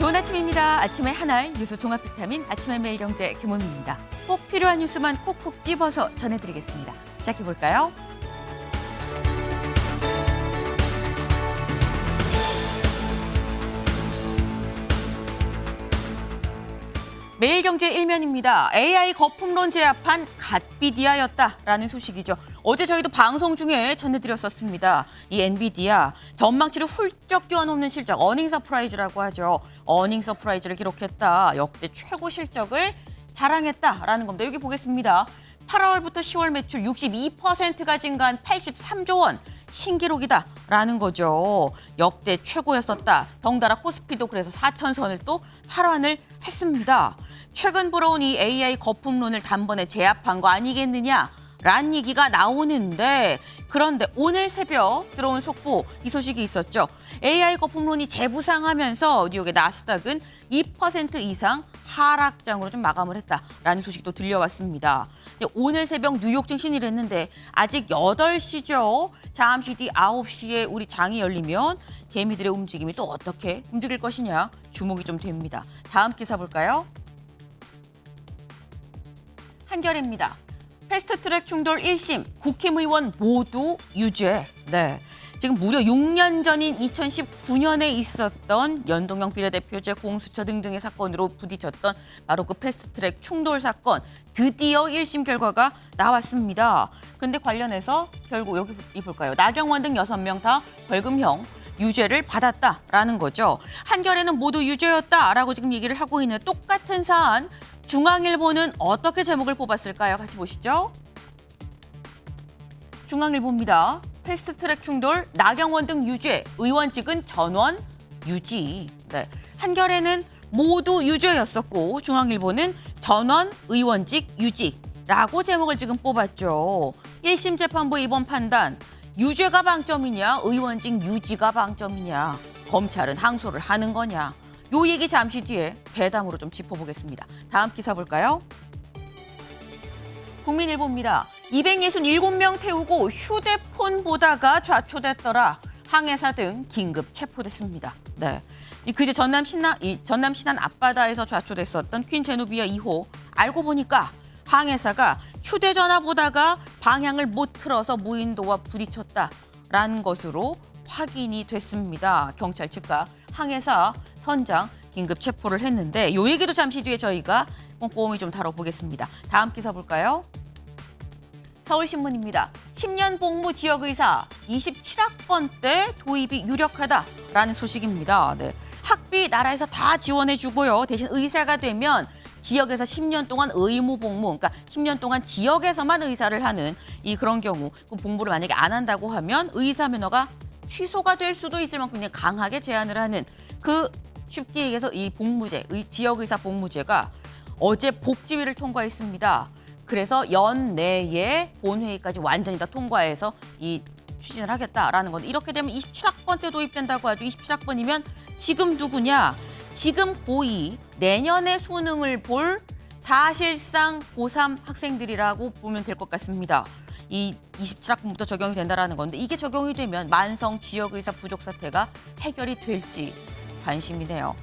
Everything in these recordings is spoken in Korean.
좋은 아침입니다. 아침의 하나를 뉴스 종합 비타민 아침의 매일경제 김원미입니다. 꼭 필요한 뉴스만 콕콕 집어서 전해드리겠습니다. 시작해볼까요? 매일경제 1면입니다. AI 거품론 제압한 갓비디아였다라는 소식이죠. 어제 저희도 방송 중에 전해드렸었습니다. 이 엔비디아 전망치를 훌쩍 뛰어넘는 실적, 어닝 서프라이즈라고 하죠. 어닝 서프라이즈를 기록했다. 역대 최고 실적을 자랑했다라는 겁니다. 여기 보겠습니다. 8월부터 10월 매출 62%가 증가한 83조 원. 신기록이다라는 거죠. 역대 최고였었다. 덩달아 코스피도 그래서 4천선을 또 탈환을 했습니다. 최근 불어온 이 AI 거품론을 단번에 제압한 거 아니겠느냐라는 얘기가 나오는데 그런데 오늘 새벽 들어온 속보 이 소식이 있었죠. AI 거품론이 재부상하면서 뉴욕의 나스닥은 2% 이상 하락장으로 좀 마감을 했다라는 소식도 들려왔습니다. 오늘 새벽 뉴욕 증시를 했는데 아직 8시죠. 잠시 뒤 9시에 우리 장이 열리면 개미들의 움직임이 또 어떻게 움직일 것이냐 주목이 좀 됩니다. 다음 기사 볼까요? 한겨레입니다. 패스트트랙 충돌 1심 국힘의원 모두 유죄. 네. 지금 무려 6년 전인 2019년에 있었던 연동형 비례대표제 공수처 등등의 사건으로 부딪혔던 바로 그 패스트트랙 충돌 사건 드디어 1심 결과가 나왔습니다. 그런데 관련해서 결국 여기 볼까요? 나경원 등 6명 다 벌금형 유죄를 받았다라는 거죠. 한겨레는 모두 유죄였다라고 지금 얘기를 하고 있는 똑같은 사안 중앙일보는 어떻게 제목을 뽑았을까요? 같이 보시죠. 중앙일보입니다. 패스트트랙 충돌, 나경원 등 유죄, 의원직은 전원 유지. 네. 한겨레는 모두 유죄였었고 중앙일보는 전원 의원직 유지라고 제목을 지금 뽑았죠. 1심 재판부 이번 판단, 유죄가 방점이냐, 의원직 유지가 방점이냐, 검찰은 항소를 하는 거냐. 요 얘기 잠시 뒤에 대담으로 좀 짚어보겠습니다. 다음 기사 볼까요? 국민일보입니다. 267명 태우고 휴대폰 보다가 좌초됐더라. 항해사 등 긴급 체포됐습니다. 네. 그제 전남 신안 앞바다에서 좌초됐었던 퀸 제노비아 2호 알고 보니까 항해사가 휴대전화 보다가 방향을 못 틀어서 무인도와 부딪혔다라는 것으로 확인이 됐습니다. 경찰 측과 항해사 선장 긴급 체포를 했는데 이 얘기도 잠시 뒤에 저희가 꼼꼼히 좀 다뤄보겠습니다. 다음 기사 볼까요? 서울신문입니다. 10년 복무 지역의사 27학번 때 도입이 유력하다라는 소식입니다. 네. 학비 나라에서 다 지원해주고요. 대신 의사가 되면 지역에서 10년 동안 의무 복무, 그러니까 10년 동안 지역에서만 의사를 하는 이 그런 경우 그 복무를 만약에 안 한다고 하면 의사 면허가 취소가 될 수도 있을 만큼 그냥 강하게 제한을 하는 그 쉽게 얘기해서 이 복무제, 지역의사 복무제가 어제 복지위를 통과했습니다. 그래서 연내에 본회의까지 완전히 다 통과해서 이 추진을 하겠다라는 건데 이렇게 되면 27학번 때 도입된다고 하죠. 27학번이면 지금 누구냐? 지금 고2 내년에 수능을 볼 사실상 고3 학생들이라고 보면 될 것 같습니다. 이 27학번부터 적용이 된다라는 건데 이게 적용이 되면 만성 지역의사 부족 사태가 해결이 될지 관심이네요.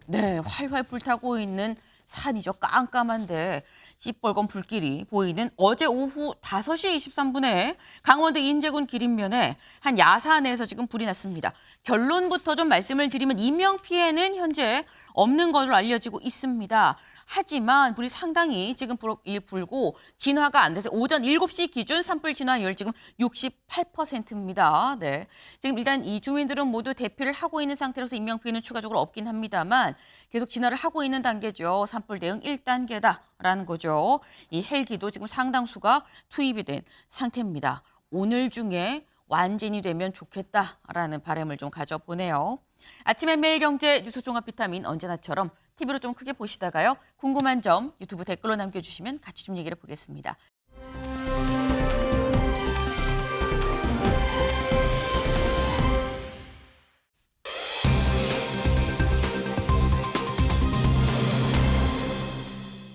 네, 활활 불타고 있는 산이죠. 깜깜한데 시뻘건 불길이 보이는 어제 오후 5시 23분에 강원도 인제군 기린면에 한 야산에서 지금 불이 났습니다. 결론부터 좀 말씀을 드리면 인명피해는 현재 없는 것으로 알려지고 있습니다. 하지만 불이 상당히 지금 불고 진화가 안 돼서 오전 7시 기준 산불 진화율 지금 68%입니다. 네. 지금 일단 이 주민들은 모두 대피를 하고 있는 상태로서 인명피해는 추가적으로 없긴 합니다만 계속 진화를 하고 있는 단계죠. 산불 대응 1단계다라는 거죠. 이 헬기도 지금 상당수가 투입이 된 상태입니다. 오늘 중에 완전히 되면 좋겠다라는 바람을 좀 가져보네요. 아침의 매일경제 뉴스 종합 비타민 언제나처럼 TV로 좀 크게 보시다가요. 궁금한 점 유튜브 댓글로 남겨주시면 같이 좀 얘기를 보겠습니다.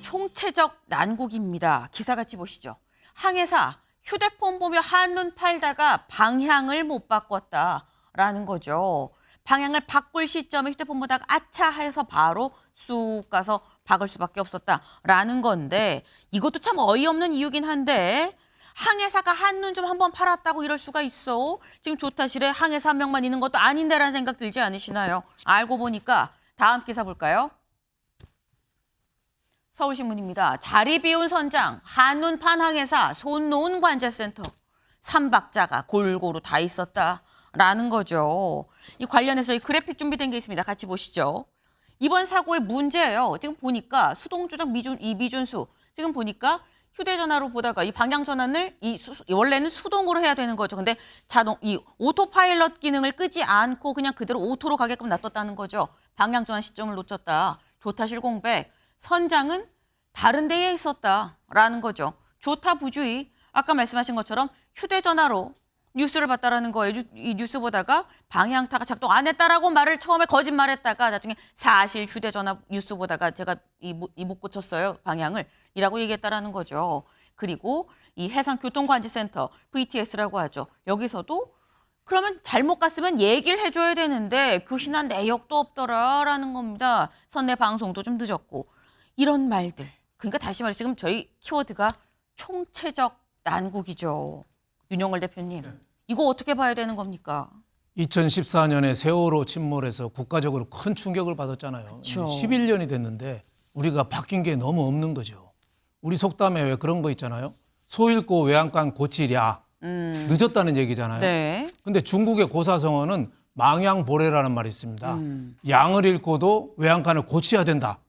총체적 난국입니다. 기사 같이 보시죠. 항해사 휴대폰 보며 한눈 팔다가 방향을 못 바꿨다라는 거죠. 방향을 바꿀 시점에 휴대폰 보다가 아차 해서 바로 쑥 가서 박을 수밖에 없었다라는 건데 이것도 참 어이없는 이유긴 한데 항해사가 한눈 좀 한번 팔았다고 이럴 수가 있어? 지금 조타실에 항해사 한 명만 있는 것도 아닌데라는 생각 들지 않으시나요? 알고 보니까 다음 기사 볼까요? 서울신문입니다. 자리 비운 선장, 한눈 판 항해사, 손 놓은 관제센터. 삼박자가 골고루 다 있었다라는 거죠. 이 관련해서 이 그래픽 준비된 게 있습니다. 같이 보시죠. 이번 사고의 문제예요. 지금 보니까 수동조작 미준수. 지금 보니까 휴대전화로 보다가 이 방향 전환을 원래는 수동으로 해야 되는 거죠. 근데 이 오토파일럿 기능을 끄지 않고 그냥 그대로 오토로 가게끔 놔뒀다는 거죠. 방향 전환 시점을 놓쳤다. 조타실 공백. 선장은 다른 데에 있었다라는 거죠. 조타 부주의. 아까 말씀하신 것처럼 휴대전화로 뉴스를 봤다라는 거예요. 이 뉴스 보다가 방향타가 작동 안 했다라고 말을 처음에 거짓말했다가 나중에 사실 휴대전화 뉴스 보다가 제가 못 고쳤어요. 방향을. 이라고 얘기했다라는 거죠. 그리고 이 해상교통관제센터 VTS라고 하죠. 여기서도 그러면 잘못 갔으면 얘기를 해줘야 되는데 교신한 내역도 없더라라는 겁니다. 선내 방송도 좀 늦었고. 이런 말들. 그러니까 다시 말해 지금 저희 키워드가 총체적 난국이죠. 윤영월 대표님. 이거 어떻게 봐야 되는 겁니까? 2014년에 세월호 침몰에서 국가적으로 큰 충격을 받았잖아요. 그렇죠. 11년이 됐는데 우리가 바뀐 게 너무 없는 거죠. 우리 속담에 왜 그런 거 있잖아요. 소 잃고 외양간 고치랴. 늦었다는 얘기잖아요. 네. 근데 중국의 고사성어는 망양보레라는 말이 있습니다. 양을 잃고도 외양간을 고쳐야 된다.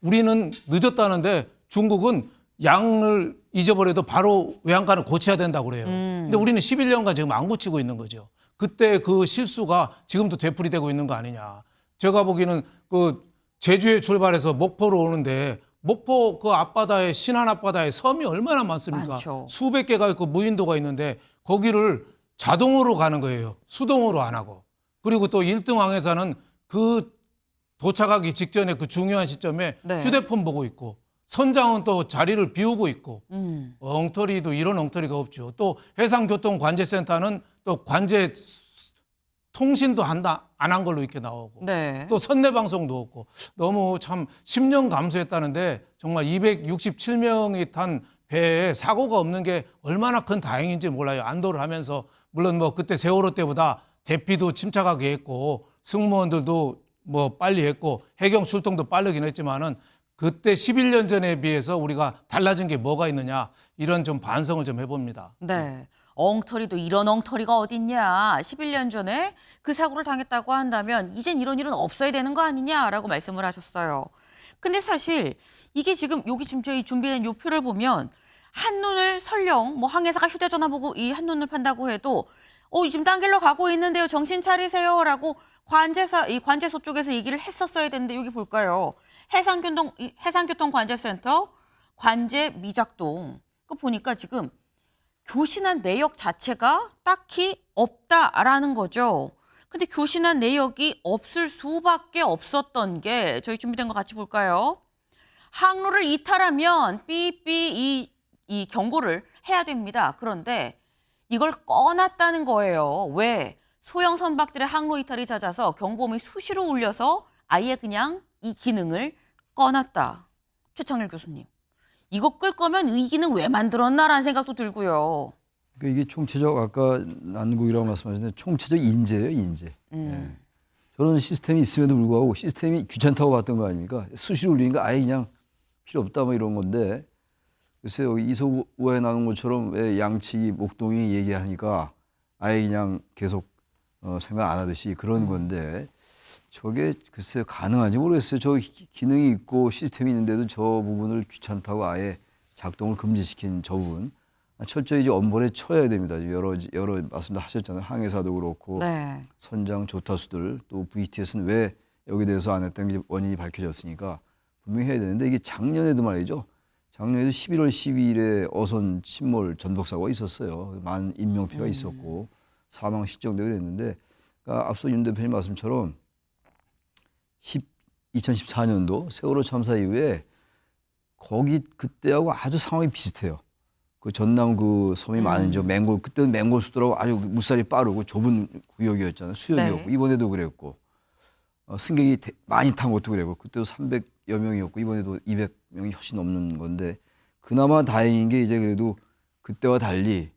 우리는 늦었다는데 중국은 양을 잊어버려도 바로 외양간을 고쳐야 된다고 그래요. 근데 우리는 11년간 지금 안 고치고 있는 거죠. 그때 그 실수가 지금도 되풀이되고 있는 거 아니냐. 제가 보기에는 그 제주에 출발해서 목포로 오는데 목포 그 앞바다에 신안 앞바다에 섬이 얼마나 많습니까? 많죠. 수백 개가 그 무인도가 있는데 거기를 자동으로 가는 거예요. 수동으로 안 하고. 그리고 또 1등 항해사는 그 도착하기 직전에 그 중요한 시점에 네. 휴대폰 보고 있고 선장은 또 자리를 비우고 있고 엉터리도 이런 엉터리가 없죠. 또 해상교통관제센터는 또 관제 통신도 안 한 걸로 이렇게 나오고 네. 또 선내방송도 없고 너무 참 10년 감소했다는데 정말 267명이 탄 배에 사고가 없는 게 얼마나 큰 다행인지 몰라요. 안도를 하면서 물론 뭐 그때 세월호 때보다 대피도 침착하게 했고 승무원들도 뭐 빨리 했고 해경 출동도 빠르긴 했지만은 그때 11년 전에 비해서 우리가 달라진 게 뭐가 있느냐 이런 좀 반성을 좀 해봅니다. 네. 엉터리도 이런 엉터리가 어딨냐. 11년 전에 그 사고를 당했다고 한다면 이젠 이런 일은 없어야 되는 거 아니냐라고 말씀을 하셨어요. 근데 사실 이게 지금 여기 지금 저희 준비된 요 표를 보면 한눈을 설령 뭐 항해사가 휴대전화 보고 이 한눈을 판다고 해도 지금 딴 길로 가고 있는데요. 정신 차리세요라고 이 관제소 쪽에서 얘기를 했었어야 되는데 여기 볼까요? 해상교통관제센터 관제 미작동. 그 보니까 지금 교신한 내역 자체가 딱히 없다라는 거죠. 근데 교신한 내역이 없을 수밖에 없었던 게 저희 준비된 거 같이 볼까요? 항로를 이탈하면 삐삐 이 경고를 해야 됩니다. 그런데 이걸 꺼놨다는 거예요. 왜? 소형 선박들의 항로 이탈이 잦아서 경보음이 수시로 울려서 아예 그냥 이 기능을 꺼놨다. 최창렬 교수님. 이거 끌 거면 이 기능 왜 만들었나라는 생각도 들고요. 그러니까 이게 총체적 아까 난국이라고 말씀하셨는데 총체적 인재예요, 인재. 예. 저런 시스템이 있음에도 불구하고 시스템이 귀찮다고 봤던 거 아닙니까? 수시로 울리니까 아예 그냥 필요 없다 뭐 이런 건데 글쎄요 이소우에 나온 것처럼 왜 양측이 목동이 얘기하니까 아예 그냥 계속 생각 안 하듯이 그런 건데 저게 글쎄요 가능한지 모르겠어요. 저 기능이 있고 시스템이 있는데도 저 부분을 귀찮다고 아예 작동을 금지시킨 저 부분 철저히 이제 엄벌에 쳐야 됩니다. 여러 말씀도 하셨잖아요. 항해사도 그렇고 네. 선장 조타수들 또 VTS는 왜 여기 대해서 안 했던 게 원인이 밝혀졌으니까 분명히 해야 되는데 이게 작년에도 말이죠. 작년에도 11월 12일에 어선 침몰 전복 사고가 있었어요. 많은 인명피해가 있었고 사망 실종되고 그랬는데 그러니까 앞서 윤 대표님 말씀처럼 2014년도 세월호 참사 이후에 거기 그때하고 아주 상황이 비슷해요. 그 전남 그 섬이 많은 저 맹골 그때는 맹골 수도라고 아주 물살이 빠르고 좁은 구역이었잖아요. 수연이었고 네. 이번에도 그랬고 승객이 많이 탄 것도 그랬고 그때도 300여 명이었고 이번에도 200명이 훨씬 넘는 건데 그나마 다행인 게 이제 그래도 그때와 달리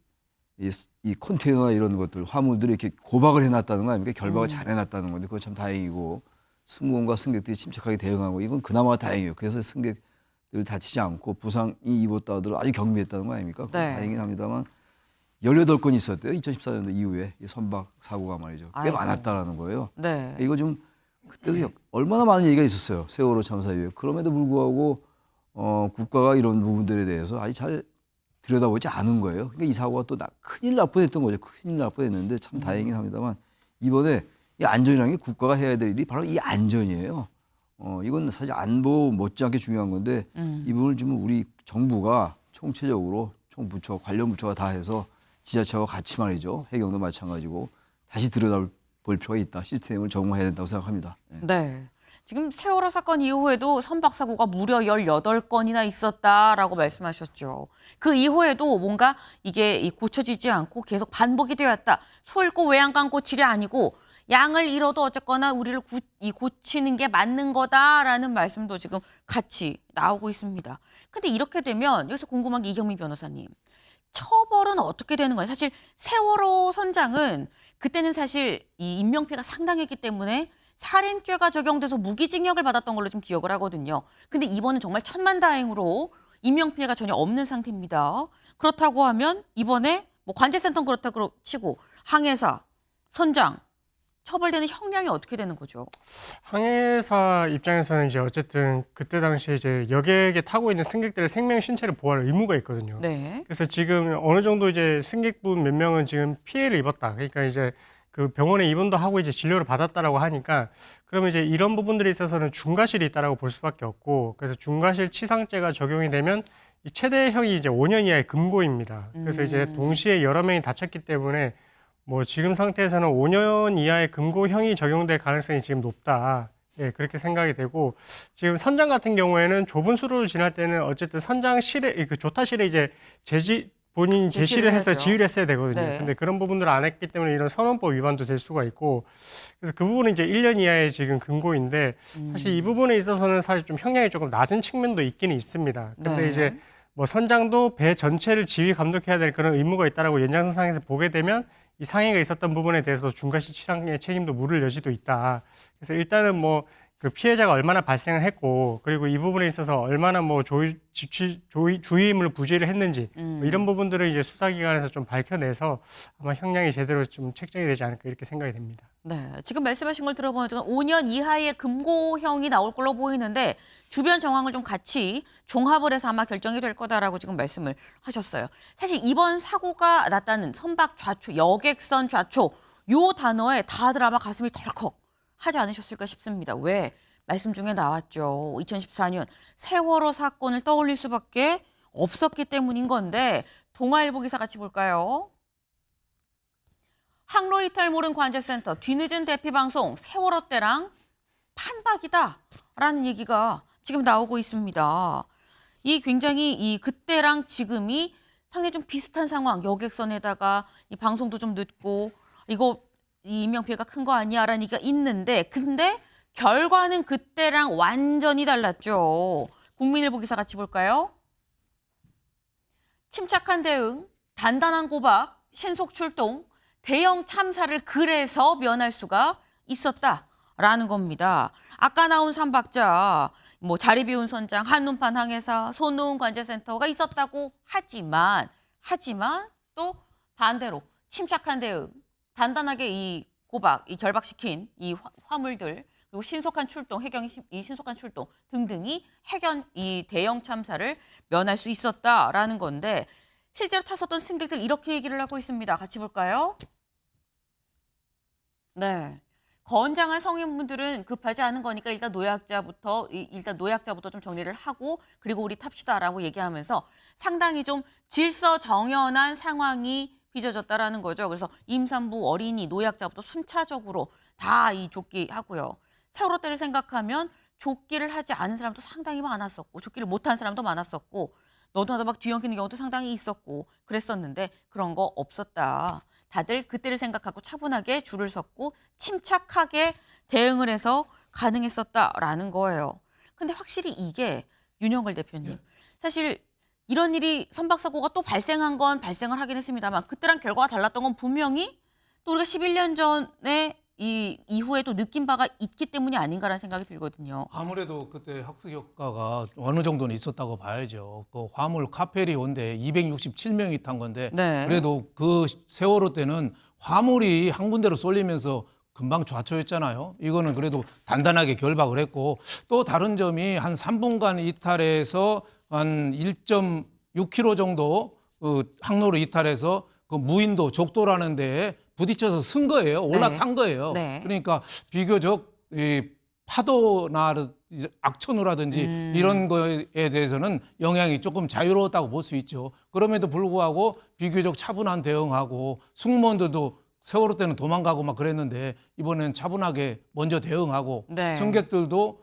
이 컨테이너나 이런 것들 화물들이 이렇게 고박을 해놨다는 거 아닙니까? 결박을 잘 해놨다는 건데 그거 참 다행이고 승무원과 승객들이 침착하게 대응하고 이건 그나마 다행이에요. 그래서 승객들 다치지 않고 부상이 입었다 하더라도 아주 경미했다는 거 아닙니까? 그건 네. 다행이긴 합니다만 18건이 있었대요. 2014년도 이후에 이 선박 사고가 말이죠. 꽤 아이고. 많았다라는 거예요. 네. 이거 좀 그때도 얼마나 많은 얘기가 있었어요. 세월호 참사 이후에. 그럼에도 불구하고 국가가 이런 부분들에 대해서 아주 잘 들여다보지 않은 거예요. 그러니까 이 사고가 또 큰일 날 뻔했던 거죠. 큰일 날 뻔했는데 참 다행이긴 합니다만 이번에 이 안전이라는 게 국가가 해야 될 일이 바로 이 안전이에요. 이건 사실 안보 못지않게 중요한 건데 이 부분을 좀 우리 정부가 총체적으로 총부처 관련 부처가 다 해서 지자체와 같이 말이죠. 해경도 마찬가지고 다시 들여다볼 필요가 있다. 시스템을 정화해야 된다고 생각합니다. 네. 네. 지금 세월호 사건 이후에도 선박 사고가 무려 18건이나 있었다라고 말씀하셨죠. 그 이후에도 뭔가 이게 고쳐지지 않고 계속 반복이 되었다. 소 잃고 외양간 고칠이 아니고 양을 잃어도 어쨌거나 우리를 고치는 게 맞는 거다라는 말씀도 지금 같이 나오고 있습니다. 근데 이렇게 되면 여기서 궁금한 게 이경민 변호사님. 처벌은 어떻게 되는 거예요? 사실 세월호 선장은 그때는 사실 이 인명피해가 상당했기 때문에 살인죄가 적용돼서 무기징역을 받았던 걸로 좀 기억을 하거든요. 근데 이번은 정말 천만다행으로 인명피해가 전혀 없는 상태입니다. 그렇다고 하면 이번에 뭐 관제센터는 그렇다고 치고 항해사, 선장 처벌되는 형량이 어떻게 되는 거죠? 항해사 입장에서는 이제 어쨌든 그때 당시에 이제 여객에 타고 있는 승객들의 생명 신체를 보호할 의무가 있거든요. 네. 그래서 지금 어느 정도 이제 승객분 몇 명은 지금 피해를 입었다. 그러니까 이제 그 병원에 입원도 하고 이제 진료를 받았다라고 하니까 그러면 이제 이런 부분들에 있어서는 중과실이 있다라고 볼 수밖에 없고 그래서 중과실 치상죄가 적용이 되면 이 최대형이 이제 5년 이하의 금고입니다. 그래서 이제 동시에 여러 명이 다쳤기 때문에 뭐 지금 상태에서는 5년 이하의 금고형이 적용될 가능성이 지금 높다. 예, 그렇게 생각이 되고 지금 선장 같은 경우에는 좁은 수로를 지날 때는 어쨌든 선장실에 그 조타실에 이제 본인이 제시를 해서 해야죠. 지휘를 했어야 되거든요. 네. 근데 그런 부분들을 안 했기 때문에 이런 선원법 위반도 될 수가 있고 그래서 그 부분은 이제 1년 이하의 지금 금고인데 사실 이 부분에 있어서는 사실 좀 형량이 조금 낮은 측면도 있기는 있습니다. 근데 네. 이제 뭐 선장도 배 전체를 지휘 감독해야 될 그런 의무가 있다라고 연장선상에서 보게 되면 이 상해가 있었던 부분에 대해서 중과실 치상의 책임도 물을 여지도 있다. 그래서 일단은 뭐 그 피해자가 얼마나 발생을 했고 그리고 이 부분에 있어서 얼마나 뭐 주의임을 부재를 했는지 뭐 이런 부분들을 이제 수사기관에서 좀 밝혀내서 아마 형량이 제대로 좀 책정이 되지 않을까 이렇게 생각이 됩니다. 네. 지금 말씀하신 걸 들어보면 5년 이하의 금고형이 나올 걸로 보이는데 주변 정황을 좀 같이 종합을 해서 아마 결정이 될 거다라고 지금 말씀을 하셨어요. 사실 이번 사고가 났다는 선박 좌초, 여객선 좌초 요 단어에 다들 아마 가슴이 덜컥 하지 않으셨을까 싶습니다. 왜? 말씀 중에 나왔죠. 2014년 세월호 사건을 떠올릴 수밖에 없었기 때문인 건데 동아일보 기사 같이 볼까요? 항로 이탈 모른 관제센터 뒤늦은 대피 방송 세월호 때랑 판박이다라는 얘기가 지금 나오고 있습니다. 이 굉장히 이 그때랑 지금이 상당히 좀 비슷한 상황. 여객선에다가 이 방송도 좀 늦고 이거 이 인명피해가 큰 거 아니야라는 얘기가 있는데 근데 결과는 그때랑 완전히 달랐죠. 국민일보 기사 같이 볼까요? 침착한 대응, 단단한 고박, 신속 출동, 대형 참사를 그래서 면할 수가 있었다라는 겁니다. 아까 나온 3박자, 뭐 자리 비운 선장, 한눈판 항해사, 손놓은 관제센터가 있었다고 하지만 또 반대로 침착한 대응, 단단하게 이 고박, 이 결박시킨 이 화물들 그리고 신속한 출동, 해경이 이 신속한 출동 등등이 이 대형 참사를 면할 수 있었다라는 건데 실제로 탔었던 승객들 이렇게 얘기를 하고 있습니다. 같이 볼까요? 네. 건장한 성인분들은 급하지 않은 거니까 일단 노약자부터 좀 정리를 하고 그리고 우리 탑시다라고 얘기하면서 상당히 좀 질서정연한 상황이 빚어졌다라는 거죠. 그래서 임산부, 어린이, 노약자부터 순차적으로 다 이 족기하고요. 세월호 때를 생각하면 족기를 하지 않은 사람도 상당히 많았었고 족기를 못한 사람도 많았었고 너도 나도 막 뒤엉키는 경우도 상당히 있었고 그랬었는데 그런 거 없었다. 다들 그때를 생각하고 차분하게 줄을 섰고 침착하게 대응을 해서 가능했었다라는 거예요. 근데 확실히 이게 윤영걸 대표님, 사실 이런 일이 선박사고가 또 발생한 건 발생을 하긴 했습니다만 그때랑 결과가 달랐던 건 분명히 또 우리가 11년 전에 이 이후에 또 느낀 바가 있기 때문이 아닌가라는 생각이 들거든요. 아무래도 그때 학습 효과가 어느 정도는 있었다고 봐야죠. 그 화물 카페리 온데 267명이 탄 건데 네. 그래도 그 세월호 때는 화물이 한 군데로 쏠리면서 금방 좌초했잖아요. 이거는 그래도 단단하게 결박을 했고 또 다른 점이 한 3분간 이탈해서 한 1.6km 정도 그 항로를 이탈해서 그 무인도 족도라는 데에 부딪혀서 쓴 거예요. 올라탄 거예요. 네. 그러니까 비교적 이 파도나 악천후라든지 이런 거에 대해서는 영향이 조금 자유로웠다고 볼 수 있죠. 그럼에도 불구하고 비교적 차분한 대응하고 승무원들도 세월호 때는 도망가고 막 그랬는데 이번엔 차분하게 먼저 대응하고 네. 승객들도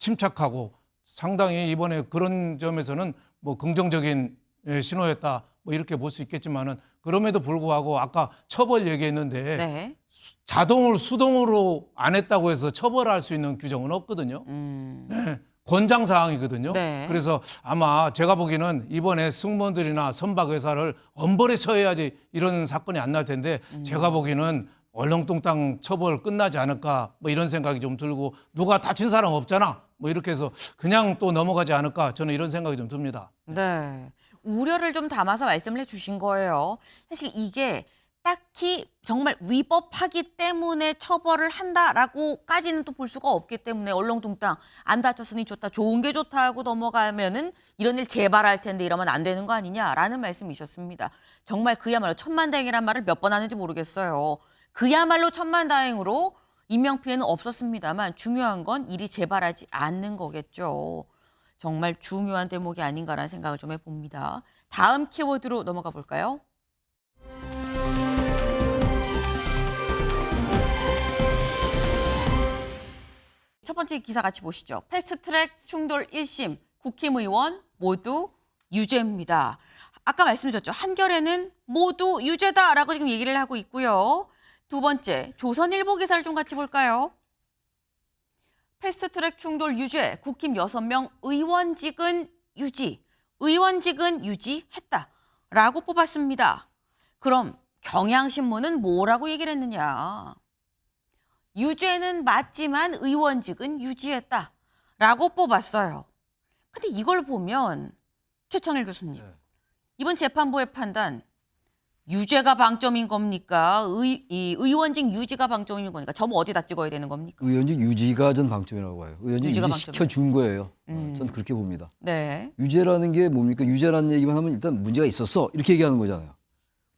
침착하고 상당히 이번에 그런 점에서는 뭐 긍정적인 신호였다. 뭐 이렇게 볼 수 있겠지만은 그럼에도 불구하고 아까 처벌 얘기했는데 네. 자동을 수동으로 안 했다고 해서 처벌할 수 있는 규정은 없거든요. 네, 권장 사항이거든요. 네. 그래서 아마 제가 보기에는 이번에 승무원들이나 선박회사를 엄벌에 처해야지 이런 사건이 안 날 텐데 제가 보기에는 얼렁뚱땅 처벌 끝나지 않을까 뭐 이런 생각이 좀 들고 누가 다친 사람 없잖아 뭐 이렇게 해서 그냥 또 넘어가지 않을까 저는 이런 생각이 좀 듭니다. 네. 우려를 좀 담아서 말씀을 해주신 거예요. 사실 이게 딱히 정말 위법하기 때문에 처벌을 한다라고까지는 또 볼 수가 없기 때문에 얼렁뚱땅 안 다쳤으니 좋다, 좋은 게 좋다 하고 넘어가면은 이런 일 재발할 텐데 이러면 안 되는 거 아니냐라는 말씀이셨습니다. 정말 그야말로 천만다행이란 말을 몇 번 하는지 모르겠어요. 그야말로 천만다행으로 인명피해는 없었습니다만 중요한 건 일이 재발하지 않는 거겠죠. 정말 중요한 대목이 아닌가라는 생각을 좀 해봅니다. 다음 키워드로 넘어가 볼까요? 첫 번째 기사 같이 보시죠. 패스트트랙 충돌 1심 국힘의원 모두 유죄입니다. 아까 말씀드렸죠. 한겨레는 모두 유죄다라고 지금 얘기를 하고 있고요. 두 번째 조선일보 기사를 좀 같이 볼까요? 패스트트랙 충돌 유죄, 국힘 6명 의원직은 유지, 의원직은 유지했다라고 뽑았습니다. 그럼 경향신문은 뭐라고 얘기를 했느냐? 유죄는 맞지만 의원직은 유지했다라고 뽑았어요. 근데 이걸 보면 최창일 교수님, 이번 재판부의 판단 유죄가 방점인 겁니까? 의원직 유지가 방점인 겁니까? 점 어디다 찍어야 되는 겁니까? 의원직 유지가 전 방점이라고 봐요. 의원직 유지가 유지 시켜준 거예요. 전 그렇게 봅니다. 네. 유죄라는 게 뭡니까? 유죄라는 얘기만 하면 일단 문제가 있었어 이렇게 얘기하는 거잖아요.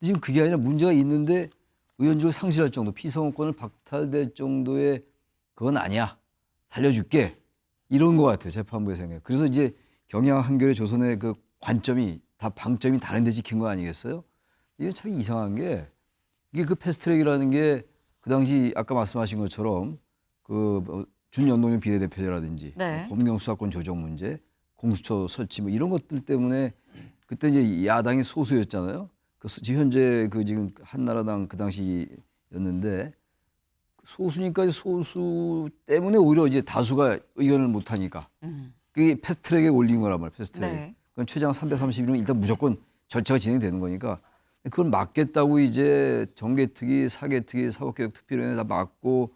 근데 지금 그게 아니라 문제가 있는데 의원직을 상실할 정도, 피선거권을 박탈될 정도의 그건 아니야. 살려줄게. 이런 것 같아요. 재판부의 생각. 그래서 이제 경향, 한겨레, 조선의 그 관점이 다 방점이 다른 데 찍힌 거 아니겠어요? 이게 참 이상한 게 이게 그 패스트트랙이라는 게 그 당시 아까 말씀하신 것처럼 그 준연동형 비례대표제라든지 네. 검경 수사권 조정 문제, 공수처 설치 뭐 이런 것들 때문에 그때 이제 야당이 소수였잖아요. 지금 현재 그 지금 한나라당 그 당시였는데 소수니까 소수 때문에 오히려 이제 다수가 의견을 못 하니까 그게 패스트트랙에 올린 거란 말이에요. 패스트트랙. 네. 그건 최장 330일이면 일단 무조건 절차가 진행되는 거니까 그걸 막겠다고 이제 정개특위, 사개특위, 사법개혁특별위원회 다 막고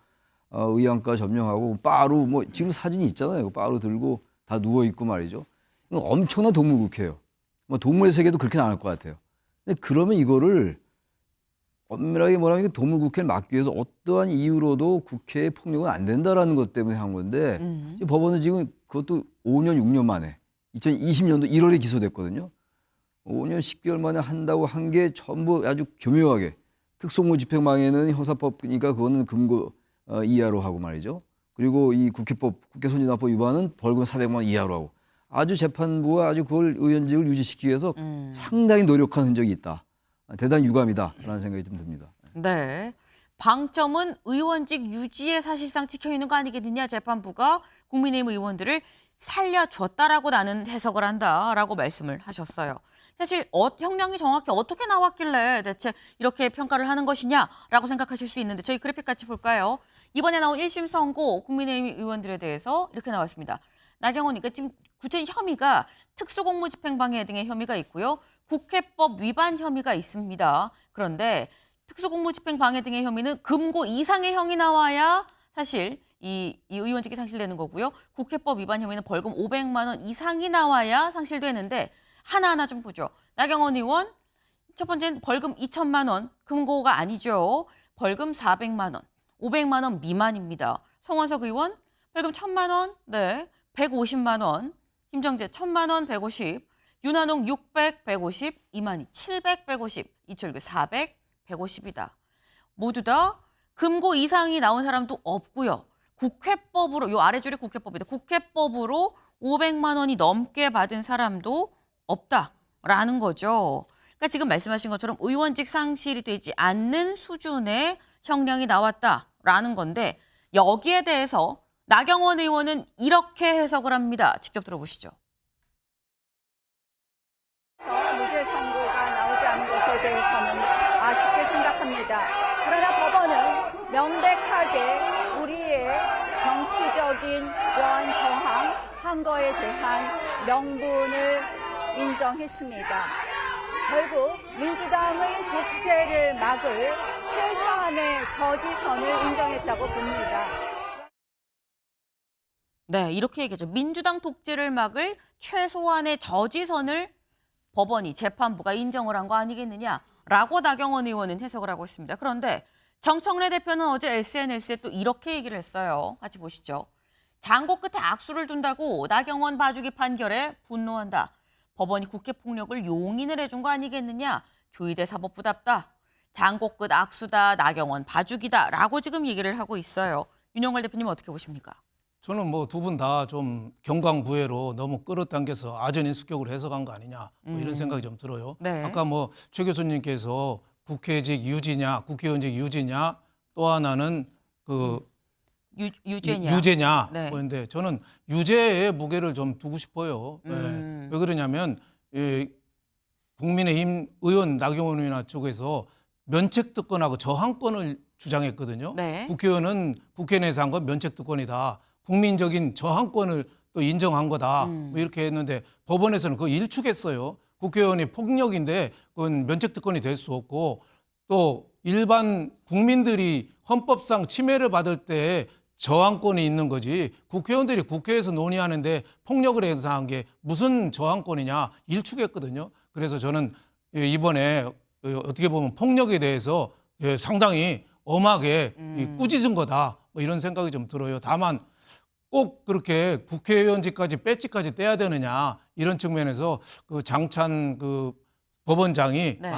의안가 점령하고 바로 뭐 지금 사진이 있잖아요. 바로 들고 다 누워 있고 말이죠. 이건 엄청난 동물국회예요. 뭐 동물의 세계도 그렇게는 안 할 것 같아요. 근데 그러면 이거를 엄밀하게 뭐라면 동물국회를 막기 위해서 어떠한 이유로도 국회의 폭력은 안 된다라는 것 때문에 한 건데 지금 법원은 지금 그것도 5년, 6년 만에 2020년도 1월에 기소됐거든요. 5년 10개월 만에 한다고 한 게 전부 아주 교묘하게 특송무 집행방해는 형사법이니까 그거는 금고 이하로 하고 말이죠. 그리고 이 국회법, 국회선진화법 위반은 벌금 400만 원 이하로 하고 아주 재판부가 아주 그걸 의원직을 유지시키기 위해서 상당히 노력한 흔적이 있다. 대단히 유감이다라는 생각이 좀 듭니다. 네. 방점은 의원직 유지에 사실상 찍혀 있는 거 아니겠느냐. 재판부가 국민의힘 의원들을 살려줬다라고 나는 해석을 한다라고 말씀을 하셨어요. 사실 형량이 정확히 어떻게 나왔길래 대체 이렇게 평가를 하는 것이냐라고 생각하실 수 있는데 저희 그래픽 같이 볼까요? 이번에 나온 1심 선고 국민의힘 의원들에 대해서 이렇게 나왔습니다. 나경원, 그러니까 지금 구체 혐의가 특수공무집행방해 등의 혐의가 있고요. 국회법 위반 혐의가 있습니다. 그런데 특수공무집행방해 등의 혐의는 금고 이상의 형이 나와야 사실 이 의원직이 상실되는 거고요. 국회법 위반 혐의는 벌금 500만 원 이상이 나와야 상실되는데 하나하나 좀 보죠. 나경원 의원, 첫 번째는 벌금 2천만 원, 금고가 아니죠. 벌금 400만 원, 500만 원 미만입니다. 송원석 의원, 벌금 1,000만 원, 네, 150만 원, 김정재 1,000만 원, 150, 윤한홍 600, 150, 이만희 700, 150, 이철규 400, 150이다. 모두 다 금고 이상이 나온 사람도 없고요. 국회법으로, 요 아래 줄이 국회법이다. 국회법으로 500만 원이 넘게 받은 사람도 없다라는 거죠. 그러니까 지금 말씀하신 것처럼 의원직 상실이 되지 않는 수준의 형량이 나왔다라는 건데 여기에 대해서 나경원 의원은 이렇게 해석을 합니다. 직접 들어보시죠. 무죄 선고가 나오지 않은 것에 대해서는 아쉽게 생각합니다. 그러나 법원은 명백하게 우리의 정치적인 이러한 저항한 거에 대한 명분을 인정했습니다. 결국 민주당의 독재를 막을 최소한의 저지선을 인정했다고 봅니다. 네, 이렇게 얘기하죠. 민주당 독재를 막을 최소한의 저지선을 법원이, 재판부가 인정을 한 거 아니겠느냐라고 나경원 의원은 해석을 하고 있습니다. 그런데 정청래 대표는 어제 SNS에 또 이렇게 얘기를 했어요. 같이 보시죠. 장고 끝에 악수를 둔다고 나경원 봐주기 판결에 분노한다. 법원이 국회폭력을 용인을 해준 거 아니겠느냐. 조희대 사법부답다. 장고 끝 악수다. 나경원 봐주기다라고 지금 얘기를 하고 있어요. 윤영걸 대표님 어떻게 보십니까? 저는 뭐 두 분 다 좀 경강부회로 너무 끌어당겨서 아전인수격으로 해석한 거 아니냐 뭐 이런 생각이 좀 들어요. 네. 아까 뭐 최 교수님께서 국회직 유지냐, 국회의원직 유지냐, 또 하나는 그 유죄냐. 유죄냐 네. 뭐인데 저는 유죄의 무게를 좀 두고 싶어요. 왜 그러냐면 국민의힘 의원 나경원 의원 쪽에서 면책특권하고 저항권을 주장했거든요. 네. 국회의원은 국회 내에서 한 건 면책특권이다. 국민적인 저항권을 또 인정한 거다. 뭐 이렇게 했는데 법원에서는 그거 일축했어요. 국회의원이 폭력인데 그건 면책특권이 될 수 없고 또 일반 국민들이 헌법상 침해를 받을 때 저항권이 있는 거지 국회의원들이 국회에서 논의하는데 폭력을 행사한 게 무슨 저항권이냐 일축했거든요. 그래서 저는 이번에 어떻게 보면 폭력에 대해서 상당히 엄하게 꾸짖은 거다 뭐 이런 생각이 좀 들어요. 다만 꼭 그렇게 국회의원직까지 배지까지 떼야 되느냐 이런 측면에서 그 장찬 그 법원장이 네.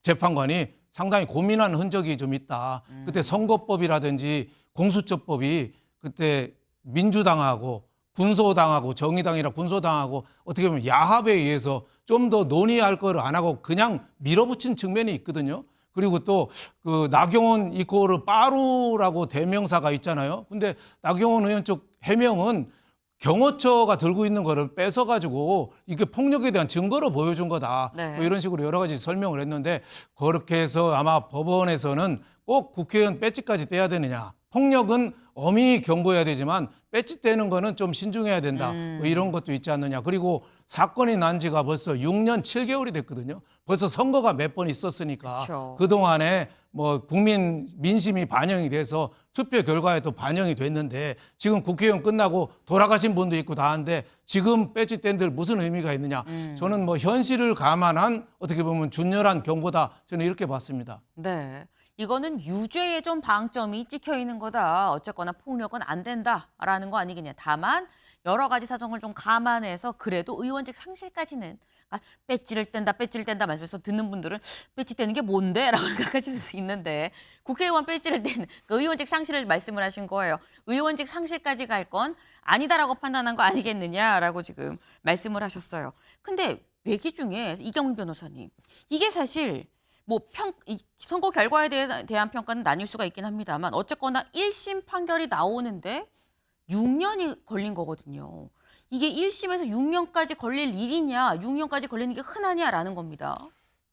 재판관이 상당히 고민한 흔적이 좀 있다. 그때 선거법이라든지 공수처법이 그때 민주당하고 군소당하고 정의당이라 군소당하고 어떻게 보면 야합에 의해서 좀 더 논의할 거를 안 하고 그냥 밀어붙인 측면이 있거든요. 그리고 또 그 나경원 이코르 빠루라고 대명사가 있잖아요. 근데 나경원 의원 쪽 해명은 경호처가 들고 있는 거를 뺏어가지고 이게 폭력에 대한 증거로 보여준 거다. 네. 뭐 이런 식으로 여러 가지 설명을 했는데 그렇게 해서 아마 법원에서는 꼭 국회의원 배지까지 떼야 되느냐. 폭력은 엄히 경고해야 되지만 배지 떼는 거는 좀 신중해야 된다. 뭐 이런 것도 있지 않느냐. 그리고 사건이 난 지가 벌써 6년 7개월이 됐거든요. 벌써 선거가 몇 번 있었으니까 그렇죠. 그동안에 뭐 국민 민심이 반영이 돼서 투표 결과에도 반영이 됐는데 지금 국회의원 끝나고 돌아가신 분도 있고 다 한데 지금 배지 뗀들 무슨 의미가 있느냐. 저는 뭐 현실을 감안한 어떻게 보면 준열한 경고다. 저는 이렇게 봤습니다. 네. 이거는 유죄에 좀 방점이 찍혀 있는 거다. 어쨌거나 폭력은 안 된다라는 거 아니겠냐. 다만 여러 가지 사정을 좀 감안해서 그래도 의원직 상실까지는 배지를 뗀다 말씀해서 듣는 분들은 배지 떼는 게 뭔데? 라고 생각하실 수 있는데 국회의원 배지를 떼는 그 의원직 상실을 말씀을 하신 거예요. 의원직 상실까지 갈 건 아니다라고 판단한 거 아니겠느냐라고 지금 말씀을 하셨어요. 근데 외기 중에 이경민 변호사님 이게 사실 뭐 이 선거 결과에 대한 평가는 나뉠 수가 있긴 합니다만 어쨌거나 1심 판결이 나오는데 6년이 걸린 거거든요. 이게 1심에서 6년까지 걸릴 일이냐, 6년까지 걸리는 게 흔하냐라는 겁니다.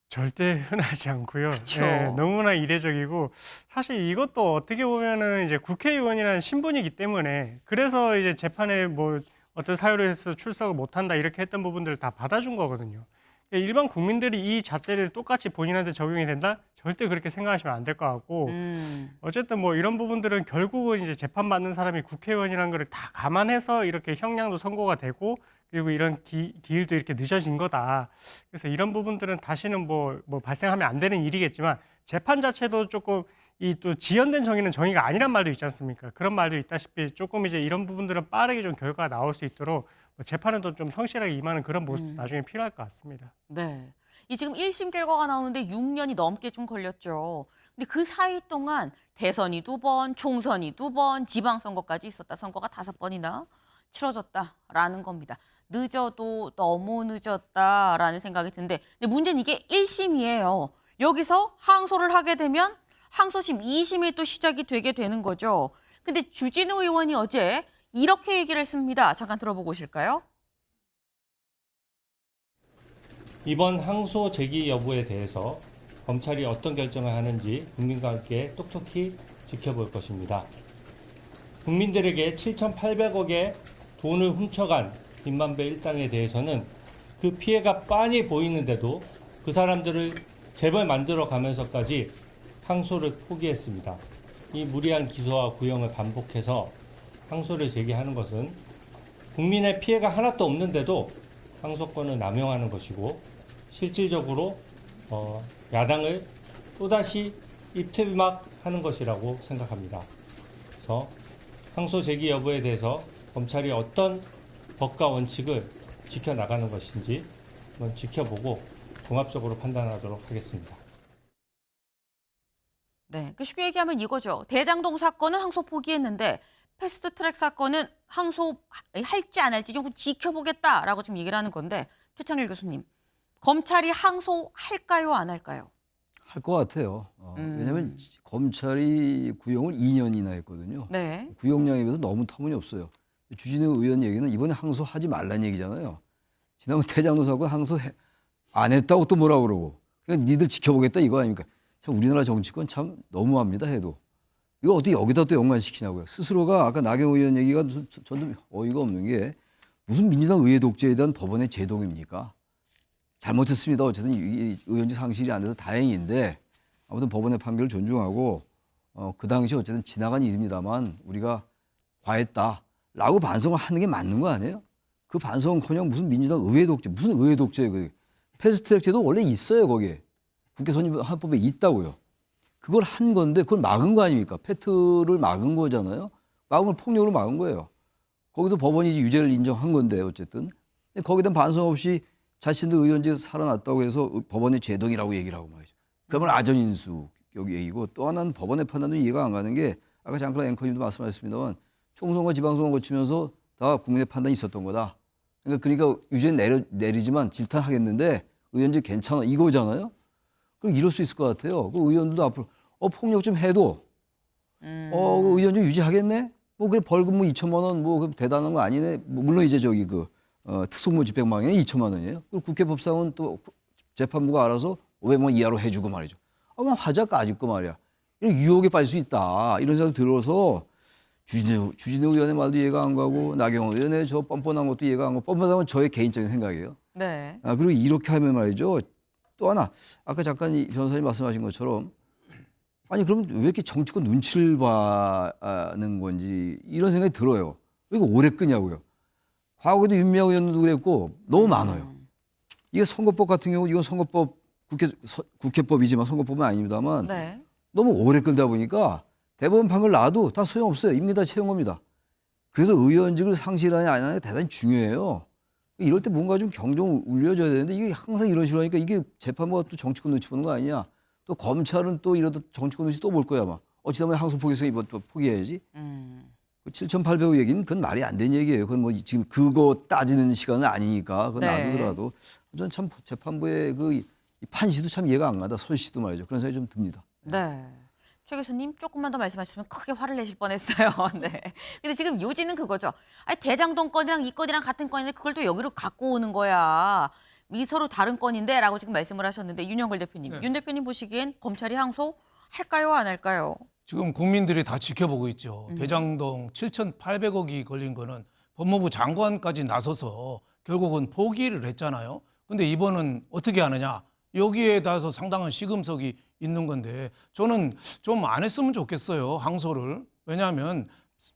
절대 흔하지 않고요. 그쵸. 예, 너무나 이례적이고 사실 이것도 어떻게 보면은 이제 국회의원이라는 신분이기 때문에 그래서 이제 재판에 뭐 어떤 사유로 해서 출석을 못한다 이렇게 했던 부분들을 다 받아준 거거든요. 일반 국민들이 이 잣대를 똑같이 본인한테 적용이 된다? 절대 그렇게 생각하시면 안 될 것 같고 어쨌든 뭐 이런 부분들은 결국은 이제 재판받는 사람이 국회의원이라는 거를 다 감안해서 이렇게 형량도 선고가 되고 그리고 이런 기일도 이렇게 늦어진 거다. 그래서 이런 부분들은 다시는 뭐 발생하면 안 되는 일이겠지만 재판 자체도 조금 이 또 지연된 정의는 정의가 아니란 말도 있지 않습니까? 그런 말도 있다시피 조금 이제 이런 부분들은 빠르게 좀 결과가 나올 수 있도록 재판에도 좀 성실하게 임하는 그런 모습도 나중에 필요할 것 같습니다. 네. 이 지금 1심 결과가 나오는데 6년이 넘게 좀 걸렸죠. 근데 그 사이 동안 대선이 2번, 총선이 2번, 지방선거까지 있었다. 선거가 5번이나 치러졌다라는 겁니다. 늦어도 너무 늦었다라는 생각이 드는데 근데 문제는 이게 1심이에요. 여기서 항소를 하게 되면 항소심 2심이 또 시작이 되게 되는 거죠. 근데 주진우 의원이 어제 이렇게 얘기를 했습니다. 잠깐 들어보고 오실까요? 이번 항소 제기 여부에 대해서 검찰이 어떤 결정을 하는지 국민과 함께 똑똑히 지켜볼 것입니다. 국민들에게 7,800억의 돈을 훔쳐간 김만배 일당에 대해서는 그 피해가 빤히 보이는데도 그 사람들을 재벌 만들어 가면서까지 항소를 포기했습니다. 이 무리한 기소와 구형을 반복해서 항소를 제기하는 것은 국민의 피해가 하나도 없는데도 항소권을 남용하는 것이고 실질적으로 야당을 또다시 입틀막하는 것이라고 생각합니다. 그래서 항소 제기 여부에 대해서 검찰이 어떤 법과 원칙을 지켜나가는 것인지 한번 지켜보고 종합적으로 판단하도록 하겠습니다. 네, 그 쉽게 얘기하면 이거죠. 대장동 사건은 항소 포기했는데 패스트트랙 사건은 항소할지 안 할지 좀 지켜보겠다라고 지금 얘기를 하는 건데 최창일 교수님, 검찰이 항소할까요, 안 할까요? 할 것 같아요. 왜냐하면 검찰이 구형을 2년이나 했거든요. 네. 구형량에 비해서 너무 터무니없어요. 주진우 의원 얘기는 이번에 항소하지 말라는 얘기잖아요. 지난번 대장동 사건 항소 안 했다고 또 뭐라고 그러고 그러니까 니들 지켜보겠다 이거 아닙니까? 참 우리나라 정치권 참 너무합니다 해도. 이거 어떻게 여기다 또 연관시키냐고요. 스스로가 아까 나경원 의원 얘기가 저도 어이가 없는 게 무슨 민주당 의회 독재에 대한 법원의 제동입니까? 잘못했습니다. 어쨌든 이 의원직 상실이 안 돼서 다행인데 아무튼 법원의 판결을 존중하고 그 당시 어쨌든 지나간 일입니다만 우리가 과했다라고 반성을 하는 게 맞는 거 아니에요? 그 반성은커녕 무슨 민주당 의회 독재, 무슨 의회 독재예요? 그 패스트트랙 제도 원래 있어요 거기에. 국회 선진화법에 있다고요. 그걸 한 건데 그걸 막은 거 아닙니까? 패트를 막은 거잖아요. 막은 걸 폭력으로 막은 거예요. 거기서 법원이 유죄를 인정한 건데 어쨌든 거기에 대한 반성 없이 자신들 의원직에서 살아났다고 해서 법원의 제동이라고 얘기를 하고 말이죠. 그러면 아전인수 여기 얘기고 또 하나는 법원의 판단도 이해가 안 가는 게 아까 잠깐 앵커님도 말씀하셨습니다만 총선과 지방선거 거치면서 다 국민의 판단이 있었던 거다. 그러니까 유죄 내리지만 질타하겠는데 의원직 괜찮아 이거잖아요. 그럼 이럴 수 있을 것 같아요. 그 의원들도 앞으로 폭력 좀 해도 그 의원직 유지하겠네? 뭐 그래 벌금 뭐 2천만 원 뭐 대단한 거 아니네. 물론 이제 저기 특수무 집행방해는 2천만 원이에요. 국회 법상은 또 재판부가 알아서 500만 원 이하로 해주고 말이죠. 그냥 화자 까짓고 말이야. 이런 유혹에 빠질 수 있다. 이런 생각이 들어서 주진우 의원의 말도 이해가 안 가고 나경원 의원의 저 뻔뻔한 것도 이해가 안 가고 뻔뻔한 건 저의 개인적인 생각이에요. 네. 그리고 이렇게 하면 말이죠. 또 하나 아까 잠깐 이 변호사님 말씀하신 것처럼 아니 그러면 왜 이렇게 정치권 눈치를 봐는 건지 이런 생각이 들어요. 왜 이거 오래 끄냐고요. 과거에도 윤미향 의원도 그랬고 너무 많아요. 이게 선거법 같은 경우 이건 선거법 국회법이지만 선거법은 아닙니다만 네. 너무 오래 끌다 보니까 대법원 판결 나와도 다 소용없어요. 임기 다 채운 겁니다. 그래서 의원직을 상실하냐 안 하냐 대단히 중요해요. 이럴 때 뭔가 좀 경종을 울려줘야 되는데 이게 항상 이런 식으로 하니까 이게 재판부가 또 정치권 눈치 보는 거 아니냐. 또 검찰은 또 이러다 정치권 눈치 또 볼 거야 아마. 어찌다 보면 항소 포기해서 이번 또 포기해야지. 7,800억 얘기는 그건 말이 안 되는 얘기예요. 그건 뭐 지금 그거 따지는 시간은 아니니까 그건 네. 놔두더라도 전 참 재판부의 그 판시도 참 이해가 안 가다. 손시도 말이죠. 그런 생각이 좀 듭니다. 네. 최 교수님 조금만 더 말씀하시면 크게 화를 내실 뻔했어요. 네. 근데 지금 요지는 그거죠. 아니, 대장동 건이랑 이 건이랑 같은 건인데 그걸 또 여기로 갖고 오는 거야. 이 서로 다른 건인데라고 지금 말씀을 하셨는데 윤영걸 대표님, 네. 윤 대표님 보시기엔 검찰이 항소할까요, 안 할까요? 지금 국민들이 다 지켜보고 있죠. 대장동 7,800억이 걸린 거는 법무부 장관까지 나서서 결국은 포기를 했잖아요. 근데 이번은 어떻게 하느냐? 여기에 대해서 상당한 시금석이 있는 건데 저는 좀 안 했으면 좋겠어요. 항소를. 왜냐하면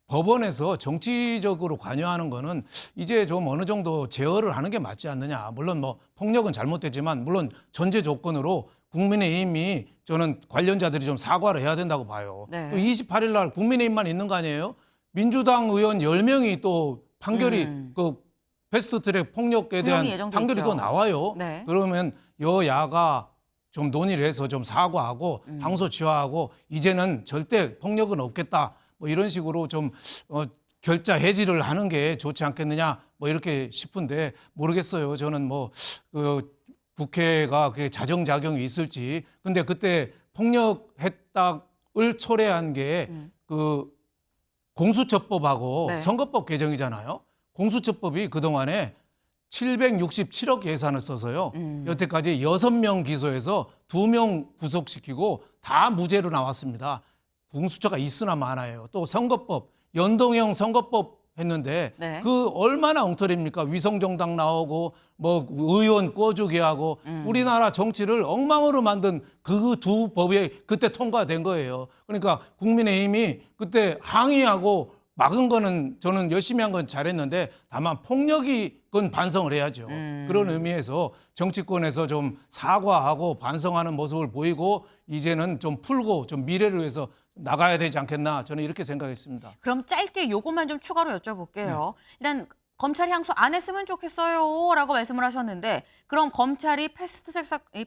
법원에서 정치적으로 관여하는 거는 이제 좀 어느 정도 제어를 하는 게 맞지 않느냐. 물론 뭐 폭력은 잘못됐지만 물론 전제 조건으로 국민의힘이 저는 관련자들이 좀 사과를 해야 된다고 봐요. 네. 또 28일 날 국민의힘만 있는 거 아니에요? 민주당 의원 10명이 또 판결이 그 패스트트랙 폭력에 대한 구형이 예정돼 판결이 있죠. 또 나와요. 네. 그러면 여야가 좀 논의를 해서 좀 사과하고 항소 취하하고 이제는 절대 폭력은 없겠다. 뭐 이런 식으로 좀 결자 해지를 하는 게 좋지 않겠느냐. 뭐 이렇게 싶은데 모르겠어요. 저는 뭐 국회가 그게 자정작용이 있을지. 근데 그때 폭력했다를 초래한 게 그 공수처법하고 네. 선거법 개정이잖아요. 공수처법이 그동안에 767억 예산을 써서요. 여태까지 6명 기소해서 2명 구속시키고 다 무죄로 나왔습니다. 공수처가 있으나 마나예요. 또 선거법, 연동형 선거법 했는데 네. 그 얼마나 엉터리입니까? 위성정당 나오고 뭐 의원 꿔주게 하고 우리나라 정치를 엉망으로 만든 그 두 법이 그때 통과된 거예요. 그러니까 국민의힘이 그때 항의하고 막은 거는 저는 열심히 한 건 잘했는데 다만 폭력이 그건 반성을 해야죠. 그런 의미에서 정치권에서 좀 사과하고 반성하는 모습을 보이고 이제는 좀 풀고 좀 미래를 위해서 나가야 되지 않겠나 저는 이렇게 생각했습니다. 그럼 짧게 요것만 좀 추가로 여쭤볼게요. 일단 검찰이 항소 안 했으면 좋겠어요 라고 말씀을 하셨는데 그럼 검찰이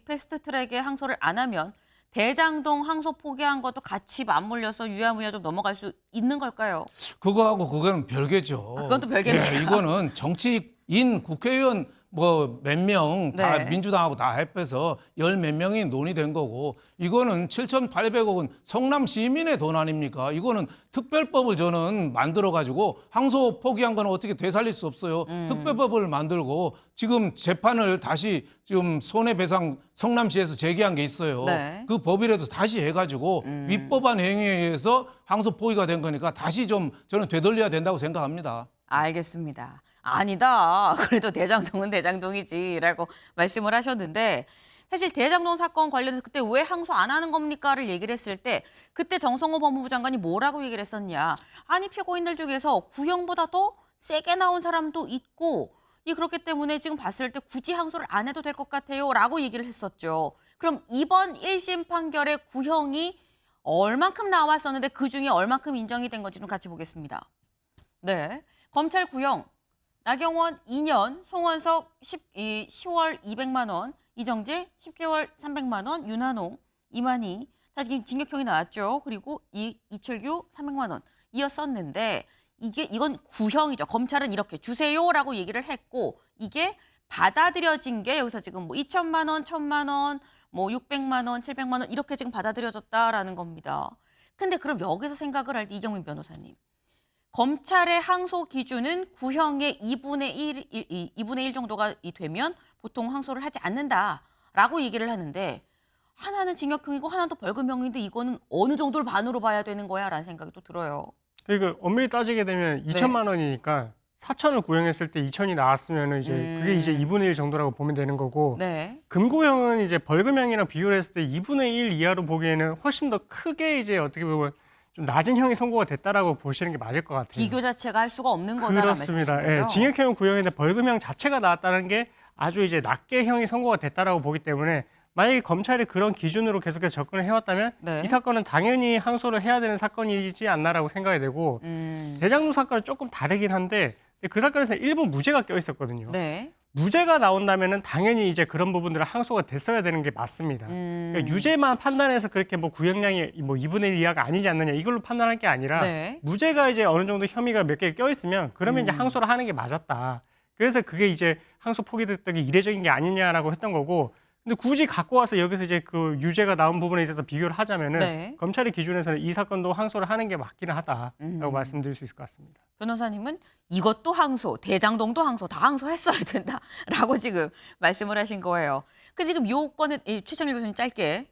패스트트랙에 항소를 안 하면 대장동 항소 포기한 것도 같이 맞물려서 유야무야 좀 넘어갈 수 있는 걸까요? 그거하고 그거는 별개죠. 그건 또 별개입니까? 이거는 정치인 국회의원 뭐 몇 명 다 네. 민주당하고 다 합해서 10몇 명이 논의된 거고 이거는 7,800억은 성남 시민의 돈 아닙니까? 이거는 특별법을 저는 만들어 가지고 항소 포기한 건 어떻게 되살릴 수 없어요. 특별법을 만들고 지금 재판을 다시 지금 손해배상 성남시에서 제기한 게 있어요. 네. 그 법이라도 다시 해가지고 위법한 행위에 의해서 항소 포기가 된 거니까 다시 좀 저는 되돌려야 된다고 생각합니다. 알겠습니다. 아니다. 그래도 대장동은 대장동이지라고 말씀을 하셨는데 사실 대장동 사건 관련해서 그때 왜 항소 안 하는 겁니까를 얘기를 했을 때 그때 정성호 법무부 장관이 뭐라고 얘기를 했었냐. 아니 피고인들 중에서 구형보다 더 세게 나온 사람도 있고 그렇기 때문에 지금 봤을 때 굳이 항소를 안 해도 될 것 같아요 라고 얘기를 했었죠. 그럼 이번 1심 판결의 구형이 얼만큼 나왔었는데 그중에 얼만큼 인정이 된 건지 좀 같이 보겠습니다. 네, 검찰 구형 나경원 2년, 송원석 10월 200만 원, 이정재 10개월 300만 원, 윤한홍, 이만희 다 지금 징역형이 나왔죠. 그리고 이철규 300만 원 이었었는데 이건 구형이죠. 검찰은 이렇게 주세요라고 얘기를 했고 이게 받아들여진 게 여기서 지금 뭐 2천만 원, 1,000만 원, 뭐 600만 원, 700만 원 이렇게 지금 받아들여졌다라는 겁니다. 근데 그럼 여기서 생각을 할 때 이경민 변호사님. 검찰의 항소 기준은 구형의 2분의 1 정도가 되면 보통 항소를 하지 않는다라고 얘기를 하는데 하나는 징역형이고 하나는 또 벌금형인데 이거는 어느 정도를 반으로 봐야 되는 거야라는 생각이 또 들어요. 그러니까 엄밀히 따지게 되면 2천만 원이니까 4천을 구형했을 때 2천이 나왔으면 이제 그게 이제 2분의 1 정도라고 보면 되는 거고 네. 금고형은 이제 벌금형이랑 비교를 했을 때 2분의 1 이하로 보기에는 훨씬 더 크게 이제 어떻게 보면 좀 낮은 형이 선고가 됐다라고 보시는 게 맞을 것 같아요. 비교 자체가 할 수가 없는 거다라는 그렇습니다. 말씀이신 예, 거죠? 징역형 구형인데 벌금형 자체가 나왔다는 게 아주 이제 낮게 형이 선고가 됐다라고 보기 때문에 만약에 검찰이 그런 기준으로 계속해서 접근을 해왔다면 네. 이 사건은 당연히 항소를 해야 되는 사건이지 않나라고 생각이 되고 대장동 사건은 조금 다르긴 한데 그 사건에서는 일부 무죄가 껴 있었거든요. 네. 무죄가 나온다면은 당연히 이제 그런 부분들은 항소가 됐어야 되는 게 맞습니다. 그러니까 유죄만 판단해서 그렇게 뭐 구형량이 뭐 2분의 1 이하가 아니지 않느냐 이걸로 판단할 게 아니라 네. 무죄가 이제 어느 정도 혐의가 몇 개 껴 있으면 그러면 이제 항소를 하는 게 맞았다. 그래서 그게 이제 항소 포기됐던 게 이례적인 게 아니냐라고 했던 거고 근데 굳이 갖고 와서 여기서 이제 그 유죄가 나온 부분에 있어서 비교를 하자면은 네. 검찰의 기준에서는 이 사건도 항소를 하는 게 맞기는 하다라고 말씀드릴 수 있을 것 같습니다. 변호사님은 이것도 항소, 대장동도 항소, 다 항소했어야 된다라고 지금 말씀을 하신 거예요. 근데 지금 요 건은 최창일 교수님 짧게.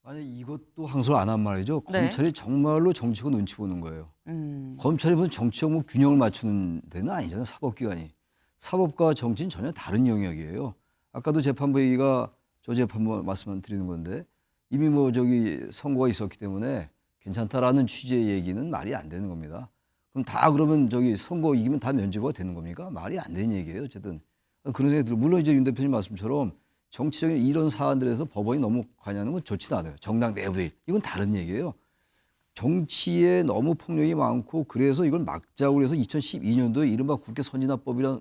만약 이것도 항소를 안 한 말이죠. 네. 검찰이 정말로 정치고 눈치 보는 거예요. 검찰이 무슨 정치적 뭐 균형을 맞추는 데는 아니잖아요. 사법기관이. 사법과 정치는 전혀 다른 영역이에요. 아까도 재판부 얘기가 저 재판부 말씀을 드리는 건데 이미 뭐 저기 선고가 있었기 때문에 괜찮다라는 취지의 얘기는 말이 안 되는 겁니다. 그럼 다 그러면 저기 선고 이기면 다 면죄부가 되는 겁니까? 말이 안 되는 얘기예요. 어쨌든 그런 생각이 들어요. 물론 이제 윤 대표님 말씀처럼 정치적인 이런 사안들에서 법원이 너무 관여하는 건 좋지는 않아요. 정당 내부의 이건 다른 얘기예요. 정치에 너무 폭력이 많고 그래서 이걸 막자고 해서 2012년도에 이른바 국회 선진화법이라는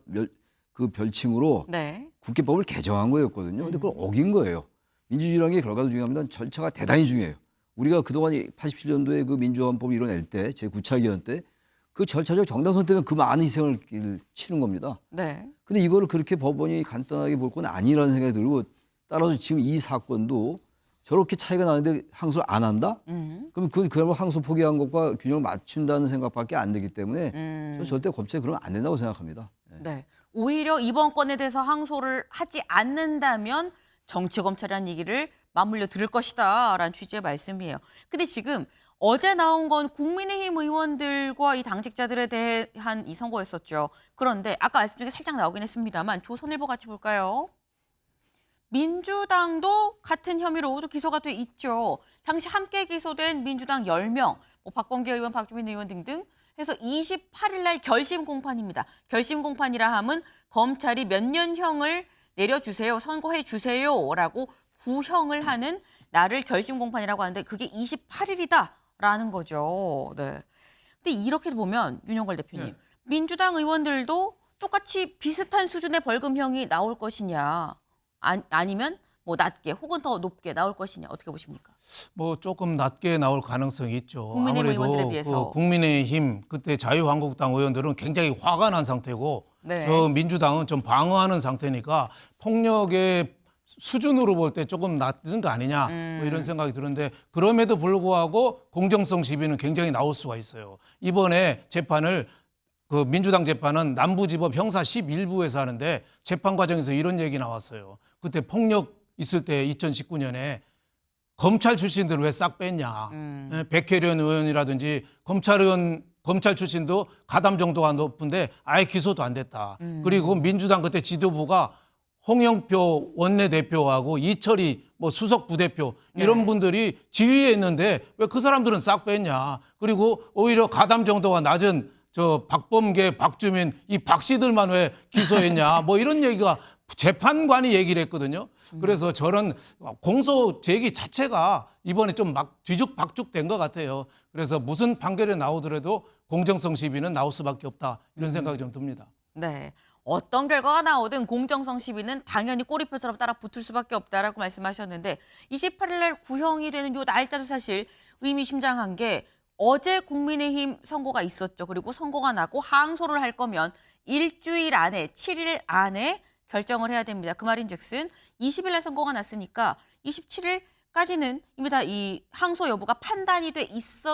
그 별칭으로 네. 국회법을 개정한 거였거든요. 근데 그걸 어긴 거예요. 민주주의라는 게 결과도 중요합니다. 절차가 대단히 중요해요. 우리가 그동안 87년도에 그 민주화헌법을 이뤄낼 때 제9차 기원 때 그 절차적 정당성 때문에 그 많은 희생을 치는 겁니다. 네. 근데 이거를 그렇게 법원이 간단하게 볼 건 아니라는 생각이 들고 따라서 지금 이 사건도 저렇게 차이가 나는데 항소를 안 한다? 그럼 그야말로 항소 포기한 것과 균형을 맞춘다는 생각밖에 안 되기 때문에 저는 절대 검찰이 그러면 안 된다고 생각합니다. 네. 오히려 이번 건에 대해서 항소를 하지 않는다면 정치검찰이라는 얘기를 맞물려 들을 것이다라는 취지의 말씀이에요. 근데 지금 어제 나온 건 국민의힘 의원들과 이 당직자들에 대한 이 선거였었죠. 그런데 아까 말씀 중에 살짝 나오긴 했습니다만 조선일보 같이 볼까요? 민주당도 같은 혐의로 또 기소가 돼 있죠. 당시 함께 기소된 민주당 10명, 뭐 박범계 의원, 박주민 의원 등등 해서 28일 날 결심 공판입니다. 결심 공판이라 함은 검찰이 몇 년형을 내려주세요, 선고해 주세요라고 구형을 하는 날을 결심 공판이라고 하는데 그게 28일이다라는 거죠. 네. 근데 이렇게 보면 윤영걸 대표님, 민주당 의원들도 똑같이 비슷한 수준의 벌금형이 나올 것이냐, 아니면 뭐 낮게 혹은 더 높게 나올 것이냐, 어떻게 보십니까? 뭐 조금 낮게 나올 가능성이 있죠. 국민의힘 아무래도 의원들에 비해서. 그 국민의힘 그때 자유한국당 의원들은 굉장히 화가 난 상태고 네. 민주당은 좀 방어하는 상태니까 폭력의 수준으로 볼 때 조금 낮은 거 아니냐 뭐 이런 생각이 드는데 그럼에도 불구하고 공정성 시비는 굉장히 나올 수가 있어요. 이번에 재판을 그 민주당 재판은 남부지법 형사 11부에서 하는데 재판 과정에서 이런 얘기 나왔어요. 그때 폭력 있을 때 2019년에 검찰 출신들을 왜 싹 뺐냐. 백혜련 의원이라든지 검찰 출신도 가담 정도가 높은데 아예 기소도 안 됐다. 그리고 민주당 그때 지도부가 홍영표 원내대표하고 이철희 뭐 수석 부대표 이런 분들이 지휘에 있는데 왜 그 사람들은 싹 뺐냐. 그리고 오히려 가담 정도가 낮은 저 박범계, 박주민 이 박씨들만 왜 기소했냐. 뭐 이런 얘기가 재판관이 얘기를 했거든요. 그래서 저는 공소 제기 자체가 이번에 좀 막 뒤죽박죽 된 것 같아요. 그래서 무슨 판결이 나오더라도 공정성 시비는 나올 수밖에 없다. 이런 생각이 좀 듭니다. 네. 어떤 결과가 나오든 공정성 시비는 당연히 꼬리표처럼 따라 붙을 수밖에 없다라고 말씀하셨는데 28일 날 구형이 되는 요 날짜도 사실 의미심장한 게 어제 국민의힘 선고가 있었죠. 그리고 선고가 나고 항소를 할 거면 일주일 안에 7일 안에 결정을 해야 됩니다. 그 말인즉슨 20일 날 선고가 났으니까 27일까지는 이미 다 이 항소 여부가 판단이 돼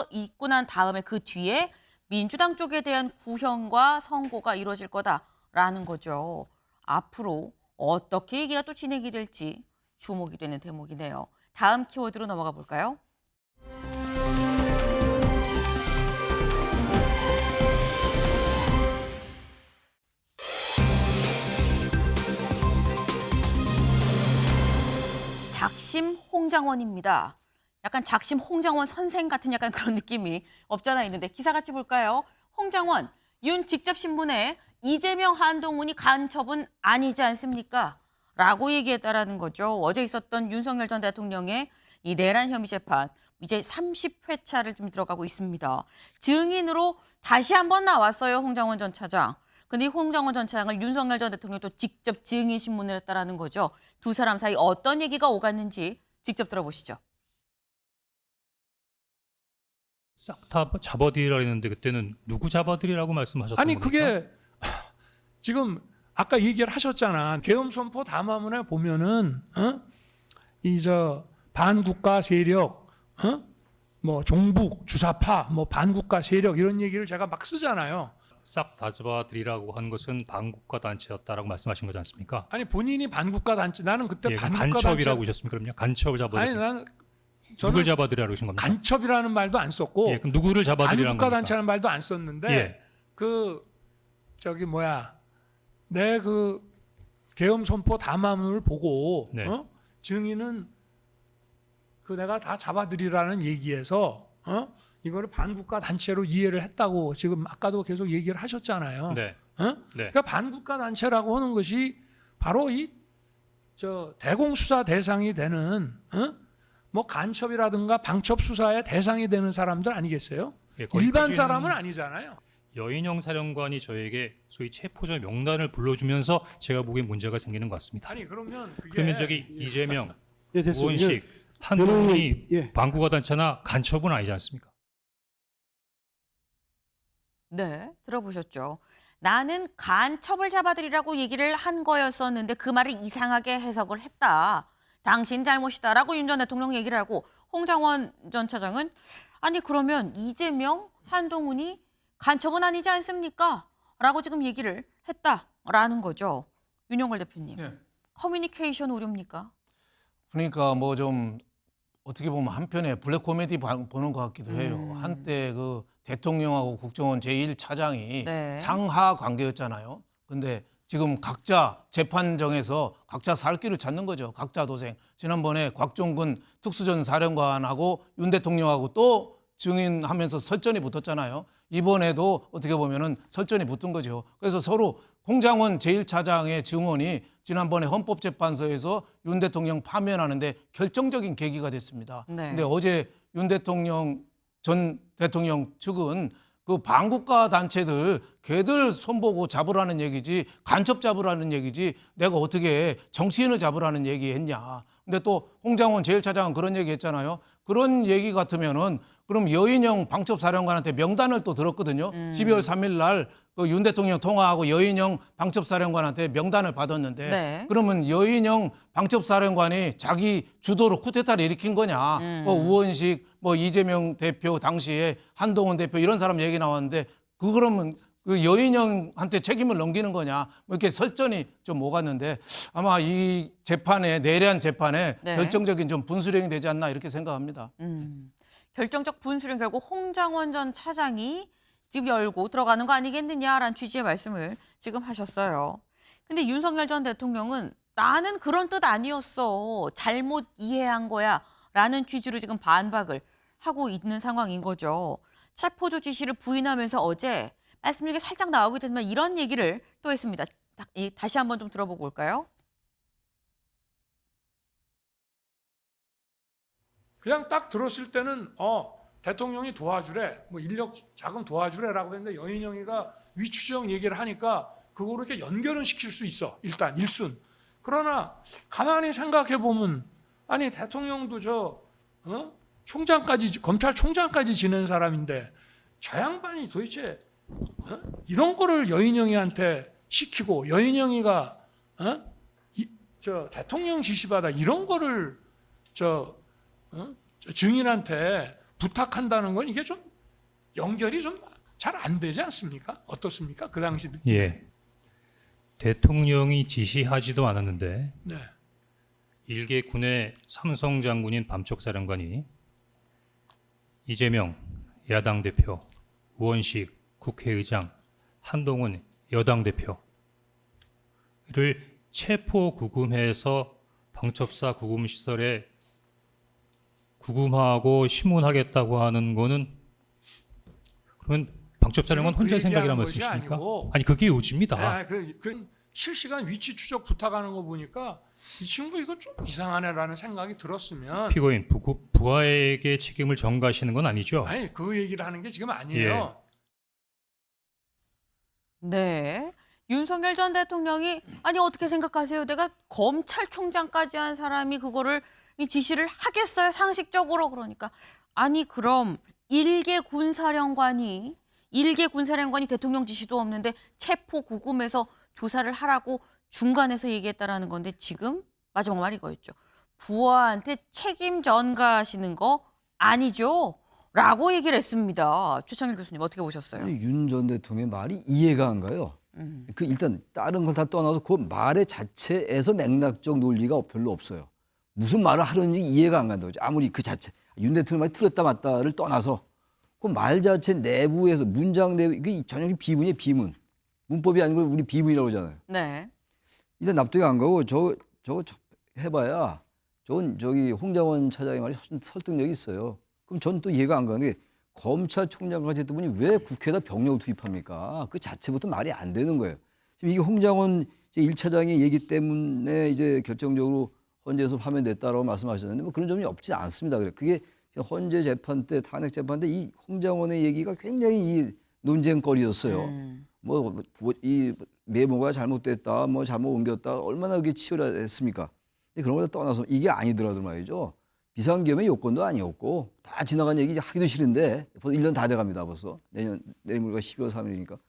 있고 난 다음에 그 뒤에 민주당 쪽에 대한 구형과 선고가 이루어질 거다라는 거죠. 앞으로 어떻게 얘기가 또 진행이 될지 주목이 되는 대목이네요. 다음 키워드로 넘어가 볼까요? 작심 홍장원입니다. 약간 작심 홍장원 선생 같은 약간 그런 느낌이 없잖아 있는데 기사 같이 볼까요? 홍장원, 윤 직접 신문에 이재명 한동훈이 간첩은 아니지 않습니까? 라고 얘기했다라는 거죠. 어제 있었던 윤석열 전 대통령의 이 내란 혐의 재판 이제 30회차를 좀 들어가고 있습니다. 증인으로 다시 한번 나왔어요. 홍장원 전 차장. 근데 이 홍장원 전 차장을 윤석열 전 대통령도 직접 증인 신문을 했다라는 거죠. 두 사람 사이 어떤 얘기가 오갔는지 직접 들어보시죠. 싹 다 잡아들이라 했는데 그때는 누구 잡아들이라고 말씀하셨던 아니 겁니까? 그게 지금 아까 얘기를 하셨잖아. 계엄 선포 담화문에 보면은 이 저 반국가 세력, 뭐 종북, 주사파, 뭐 반국가 세력 이런 얘기를 제가 막 쓰잖아요. 싹 다 잡아들이라고 한 것은 반국가 단체였다라고 말씀하신 거지 않습니까? 아니 본인이 반국가 단체, 나는 그때 예, 반국가 간첩이라고 단체, 하셨습니까? 그럼요. 간첩을 잡아들이. 아니 난 누굴 저는 잡아들이라고 하신 겁니까? 간첩이라는 말도 안 썼고 예, 그럼 누구를 잡아들이라는 반국가 겁니까? 단체라는 말도 안 썼는데 예. 그 저기 뭐야 내 그 계엄 선포 담화문을 보고 네. 증인은 그 내가 다 잡아들이라는 얘기에서 이거를 반국가 단체로 이해를 했다고 지금 아까도 계속 얘기를 하셨잖아요. 네. 네. 그러니까 반국가 단체라고 하는 것이 바로 이 저 대공수사 대상이 되는 뭐 간첩이라든가 방첩 수사의 대상이 되는 사람들 아니겠어요? 예, 일반 거기까지는 사람은 아니잖아요. 여인영 사령관이 저에게 소위 체포자 명단을 불러주면서 제가 보기엔 문제가 생기는 것 같습니다. 아니 그러면 그게 그러면 저기 이재명, 예, 됐습니다. 우원식, 한동훈이 예. 반국가 단체나 간첩은 아니지 않습니까? 네, 들어보셨죠? 나는 간첩을 잡아들이라고 얘기를 한 거였었는데 그 말을 이상하게 해석을 했다. 당신 잘못이다라고 윤 전 대통령 얘기를 하고 홍장원 전 차장은 아니 그러면 이재명, 한동훈이 간첩은 아니지 않습니까? 라고 지금 얘기를 했다라는 거죠. 윤영걸 대표님. 네. 커뮤니케이션 오류입니까? 그러니까 뭐 좀 어떻게 보면 한편에 블랙 코미디 보는 것 같기도 해요. 한때 그 대통령하고 국정원 제1차장이 네. 상하 관계였잖아요. 근데 지금 각자 재판정에서 각자 살 길을 찾는 거죠. 각자 도생. 지난번에 곽종근 특수전사령관하고 윤 대통령하고 또 증인하면서 설전이 붙었잖아요. 이번에도 어떻게 보면은 설전이 붙은 거죠. 그래서 서로 홍장원 제1차장의 증언이 지난번에 헌법재판소에서 윤 대통령 파면하는데 결정적인 계기가 됐습니다. 네. 근데 어제 윤 대통령 전 대통령 측은 그 반국가 단체들 걔들 손보고 잡으라는 얘기지 간첩 잡으라는 얘기지 내가 어떻게 정치인을 잡으라는 얘기 했냐. 근데 또 홍장원 제1차장은 그런 얘기 했잖아요. 그런 얘기 같으면은 그럼 여인영 방첩사령관한테 명단을 또 들었거든요. 12월 3일 날 그 윤 대통령 통화하고 여인영 방첩사령관한테 명단을 받았는데 네. 그러면 여인영 방첩사령관이 자기 주도로 쿠데타를 일으킨 거냐. 뭐 우원식, 뭐 이재명 대표 당시에 한동훈 대표 이런 사람 얘기 나왔는데 그러면 그 여인영한테 책임을 넘기는 거냐. 뭐 이렇게 설전이 좀 오갔는데 아마 이 재판에 내란 재판에 네. 결정적인 좀 분수령이 되지 않나 이렇게 생각합니다. 결정적 분수령 결국 홍장원 전 차장이 집 열고 들어가는 거 아니겠느냐라는 취지의 말씀을 지금 하셨어요. 근데 윤석열 전 대통령은 나는 그런 뜻 아니었어. 잘못 이해한 거야. 라는 취지로 지금 반박을 하고 있는 상황인 거죠. 체포조 지시를 부인하면서 어제 말씀 중에 살짝 나오게 됐지만 이런 얘기를 또 했습니다. 다시 한번 좀 들어보고 올까요? 그냥 딱 들었을 때는 대통령이 도와주래, 뭐 인력 자금 도와주래라고 했는데 여인영이가 위추정 얘기를 하니까 그거를 이렇게 연결은 시킬 수 있어. 일단 일순. 그러나 가만히 생각해 보면 아니 대통령도 총장까지 검찰총장까지 지낸 사람인데 저 양반이 도대체 이런 거를 여인영이한테 시키고 여인영이가 대통령 지시받아 이런 거를 증인한테 부탁한다는 건 이게 좀 연결이 좀 잘 안 되지 않습니까? 어떻습니까? 그 당시 느낌. 예. 대통령이 지시하지도 않았는데 네. 일개 군의 삼성 장군인 밤쪽사령관이 이재명 야당 대표, 우원식 국회의장, 한동훈 여당 대표를 체포 구금해서 방첩사 구금시설에 구금하고 심문하겠다고 하는 거는 그러면 방첩사령관 혼자 생각이란 말씀이십니까? 아니 그게 요지입니다. 그 실시간 위치 추적 부탁하는 거 보니까 이 친구 이거 좀 이상하네라는 생각이 들었으면 피고인 부하에게 책임을 전가하시는 건 아니죠? 아니 그 얘기를 하는 게 지금 아니에요. 네. 윤석열 전 대통령이 아니 어떻게 생각하세요? 내가 검찰총장까지 한 사람이 그거를 이 지시를 하겠어요? 상식적으로 그러니까. 아니 그럼 일개 군사령관이 대통령 지시도 없는데 체포 구금해서 조사를 하라고 중간에서 얘기했다라는 건데 지금 마지막 말 이거였죠. 부하한테 책임 전가하시는 거 아니죠? 라고 얘기를 했습니다. 최창일 교수님 어떻게 보셨어요? 윤 전 대통령의 말이 이해가 안 가요. 그 일단 다른 걸 다 떠나서 그 말의 자체에서 맥락적 논리가 별로 없어요. 무슨 말을 하는지 이해가 안 간다고. 아무리 그 자체 윤 대통령 말이 틀렸다 맞다를 떠나서 그 말 자체 내부에서 문장 내부 이게 전형적인 비문이에요. 비문. 문법이 아니고 우리 비문이라고 하잖아요. 네. 일단 납득이 안 가고 저거 해봐야 저건 저기 홍장원 차장의 말이 설득력이 있어요. 그럼 전 또 이해가 안 가는 게 검찰총장까지 했던 분이 왜 국회에다 병력을 투입합니까? 그 자체부터 말이 안 되는 거예요. 지금 이게 홍장원 1차장의 얘기 때문에 이제 결정적으로 헌재에서 파면됐다라고 말씀하셨는데 뭐 그런 점이 없지 않습니다. 그게 헌재 재판 때 탄핵 재판 때 이 홍장원의 얘기가 굉장히 이 논쟁거리였어요. 이 메모가 잘못됐다, 뭐 잘못 옮겼다, 얼마나 그게 치열했습니까? 근데 그런 걸 떠나서 이게 아니더라도 말이죠. 비상계엄의 요건도 아니었고 다 지나간 얘기 이제 하기도 싫은데 벌써 1년 다 돼갑니다. 벌써 내일모레가 12월 3일이니까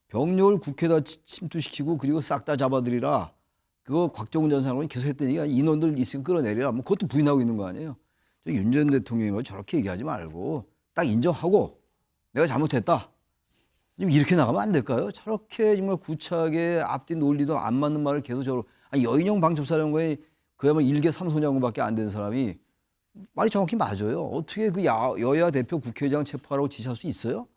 병력을 국회에다 침투시키고 그리고 싹 다 잡아들이라 그거 곽정훈 전 장관이 계속 했던 얘기가 인원들 있으면 끌어내리라 뭐 그것도 부인하고 있는 거 아니에요. 윤 전 대통령이 저렇게 얘기하지 말고 딱 인정하고 내가 잘못했다. 좀 이렇게 나가면 안 될까요? 저렇게 정말 구차하게 앞뒤 논리도 안 맞는 말을 계속 여인영 방첩사령관이 그야말로 1개 3소장관밖에 안 된 사람이 말이 정확히 맞아요. 어떻게 그 여야 대표 국회의장 체포하라고 지시할 수 있어요?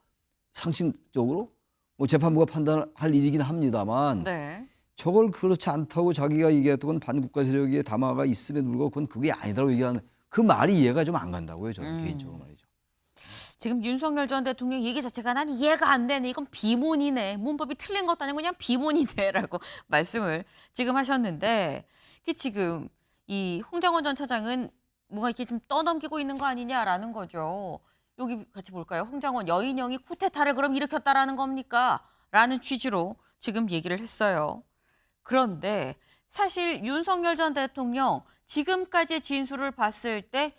상식적으로? 뭐 재판부가 판단할 일이긴 합니다만 네. 저걸 그렇지 않다고 자기가 얘기했던 건 반국가 세력에 담화가 있음에도 불구하고 그게 아니다라고 얘기하는 그 말이 이해가 좀 안 간다고요. 저는 개인적으로 말이죠. 지금 윤석열 전 대통령 얘기 자체가 난 이해가 안 되네. 이건 비문이네. 문법이 틀린 것도 아니고 그냥 비문이네라고 말씀을 지금 하셨는데 지금 이 홍장원 전 차장은 뭔가 이렇게 좀 떠넘기고 있는 거 아니냐라는 거죠. 여기 같이 볼까요? 홍장원 여인영이 쿠데타를 그럼 일으켰다라는 겁니까? 라는 취지로 지금 얘기를 했어요. 그런데 사실 윤석열 전 대통령 지금까지의 진술을 봤을 때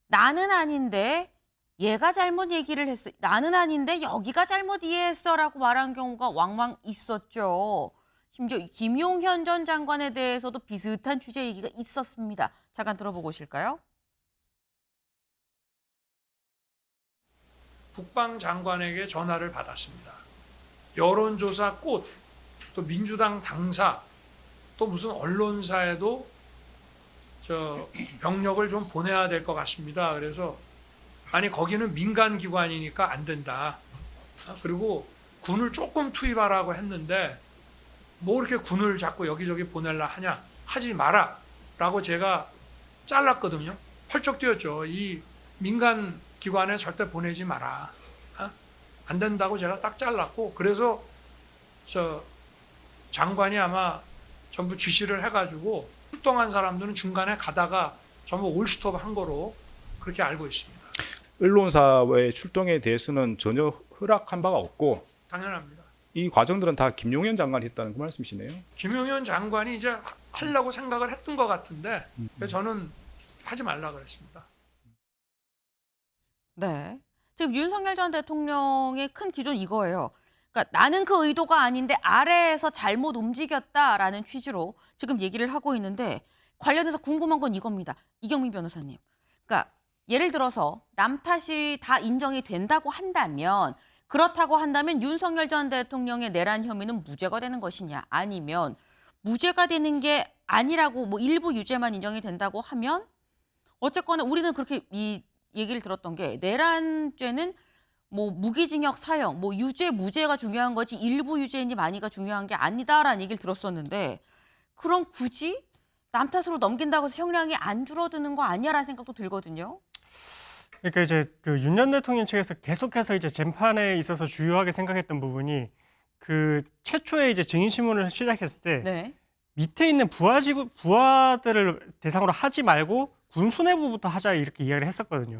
나는 아닌데 얘가 잘못 얘기를 했어. 나는 아닌데 여기가 잘못 이해했어라고 말한 경우가 왕왕 있었죠. 심지어 김용현 전 장관에 대해서도 비슷한 취재 얘기가 있었습니다. 잠깐 들어보고 오실까요? 국방장관에게 전화를 받았습니다. 여론조사 꽃, 또 민주당 당사, 또 무슨 언론사에도 병력을 좀 보내야 될 것 같습니다. 그래서 아니 거기는 민간 기관이니까 안 된다. 그리고 군을 조금 투입하라고 했는데 뭐 이렇게 군을 자꾸 여기저기 보내려 하냐. 하지 마라. 라고 제가 잘랐거든요. 펄쩍 뛰었죠. 이 민간 기관에 절대 보내지 마라. 안 된다고 제가 딱 잘랐고 그래서 장관이 아마 전부 지시를 해가지고 출동한 사람들은 중간에 가다가 전부 올스톱 한 거로 그렇게 알고 있습니다. 언론사의 출동에 대해서는 전혀 허락한 바가 없고 당연합니다. 이 과정들은 다 김용현 장관이 했다는 그 말씀이시네요. 김용현 장관이 이제 하려고 생각을 했던 것 같은데 저는 하지 말라 그랬습니다. 네. 지금 윤석열 전 대통령의 큰 기조는 이거예요. 그러니까 나는 그 의도가 아닌데 아래에서 잘못 움직였다라는 취지로 지금 얘기를 하고 있는데 관련해서 궁금한 건 이겁니다. 이경민 변호사님. 그러니까 예를 들어서 남 탓이 다 인정이 된다고 한다면 그렇다고 한다면 윤석열 전 대통령의 내란 혐의는 무죄가 되는 것이냐 아니면 무죄가 되는 게 아니라고 뭐 일부 유죄만 인정이 된다고 하면 어쨌거나 우리는 그렇게 이 얘기를 들었던 게 내란죄는 뭐 무기징역 사형, 뭐 유죄 무죄가 중요한 거지 일부 유죄인지 많이가 중요한 게 아니다라는 얘기를 들었었는데 그럼 굳이 남 탓으로 넘긴다고 해서 형량이 안 줄어드는 거 아니야라는 생각도 들거든요. 그러니까 이제 그 윤 전 대통령 측에서 계속해서 이제 재판에 있어서 주요하게 생각했던 부분이 그 최초에 이제 증인 신문을 시작했을 때 네. 밑에 있는 부하들을 대상으로 하지 말고 군 수뇌부부터 하자 이렇게 이야기를 했었거든요.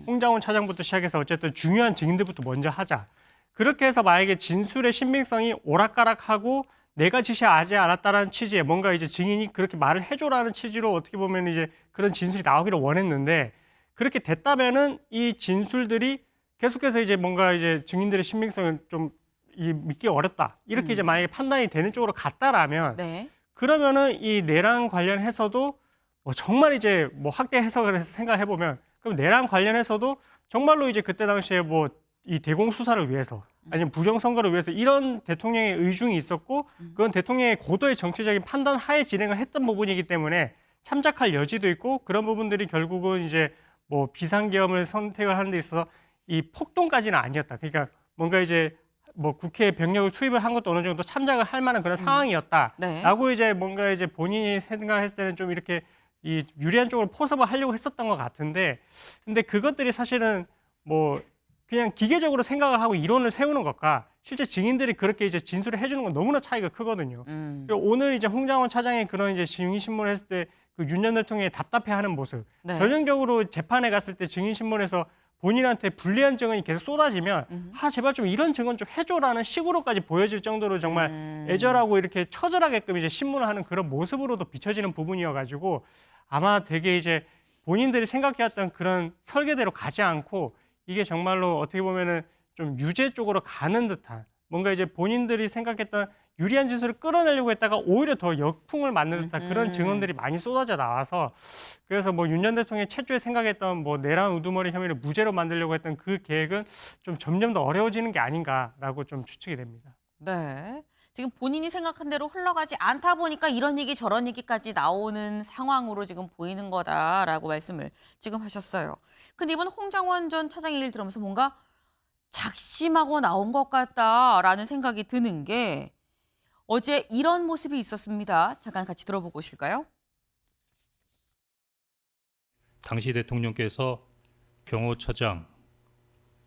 홍장원 차장부터 시작해서 어쨌든 중요한 증인들부터 먼저 하자. 그렇게 해서 만약에 진술의 신빙성이 오락가락하고 내가 지시하지 않았다라는 취지에 뭔가 이제 증인이 그렇게 말을 해줘라는 취지로 어떻게 보면 이제 그런 진술이 나오기를 원했는데 그렇게 됐다면은 이 진술들이 계속해서 이제 뭔가 이제 증인들의 신빙성을 좀 믿기 어렵다. 이렇게 이제 만약에 판단이 되는 쪽으로 갔다라면 네. 그러면은 이 내란 관련해서도 뭐 정말 이제 뭐 확대 해석을 해서 생각해 보면 그럼 내란 관련해서도 정말로 이제 그때 당시에 뭐 이 대공 수사를 위해서 아니면 부정 선거를 위해서 이런 대통령의 의중이 있었고 그건 대통령의 고도의 정치적인 판단 하에 진행을 했던 부분이기 때문에 참작할 여지도 있고 그런 부분들이 결국은 이제 뭐 비상계엄을 선택을 하는 데 있어서 이 폭동까지는 아니었다. 그러니까 뭔가 이제 뭐 국회에 병력을 투입을 한 것도 어느 정도 참작을 할 만한 그런 상황이었다라고 이제 뭔가 이제 본인이 생각했을 때는 좀 이렇게 이 유리한 쪽으로 포섭을 하려고 했었던 것 같은데 근데 그것들이 사실은 뭐 그냥 기계적으로 생각을 하고 이론을 세우는 것과 실제 증인들이 그렇게 이제 진술을 해주는 건 너무나 차이가 크거든요. 오늘 이제 홍장원 차장이 그런 이제 증인 신문을 했을 때 그 윤 전 대통령이 답답해하는 모습, 네. 전형적으로 재판에 갔을 때 증인 신문에서 본인한테 불리한 증언이 계속 쏟아지면 아 제발 좀 이런 증언 좀 해줘라는 식으로까지 보여질 정도로 정말 애절하고 이렇게 처절하게끔 이제 신문을 하는 그런 모습으로도 비춰지는 부분이어가지고 아마 되게 이제 본인들이 생각해왔던 그런 설계대로 가지 않고 이게 정말로 어떻게 보면은 좀 유죄 쪽으로 가는 듯한 뭔가 이제 본인들이 생각했던 유리한 진술을 끌어내려고 했다가 오히려 더 역풍을 맞는 듯한 그런 증언들이 많이 쏟아져 나와서 그래서 뭐 윤 전 대통령이 최초에 생각했던 뭐 내란 우두머리 혐의를 무죄로 만들려고 했던 그 계획은 좀 점점 더 어려워지는 게 아닌가라고 좀 추측이 됩니다. 네. 지금 본인이 생각한 대로 흘러가지 않다 보니까 이런 얘기 저런 얘기까지 나오는 상황으로 지금 보이는 거다라고 말씀을 지금 하셨어요. 근데 이번 홍장원 전 차장 얘기를 들으면서 뭔가 작심하고 나온 것 같다라는 생각이 드는 게 어제 이런 모습이 있었습니다. 잠깐 같이 들어보고 오실까요? 당시 대통령께서 경호처장,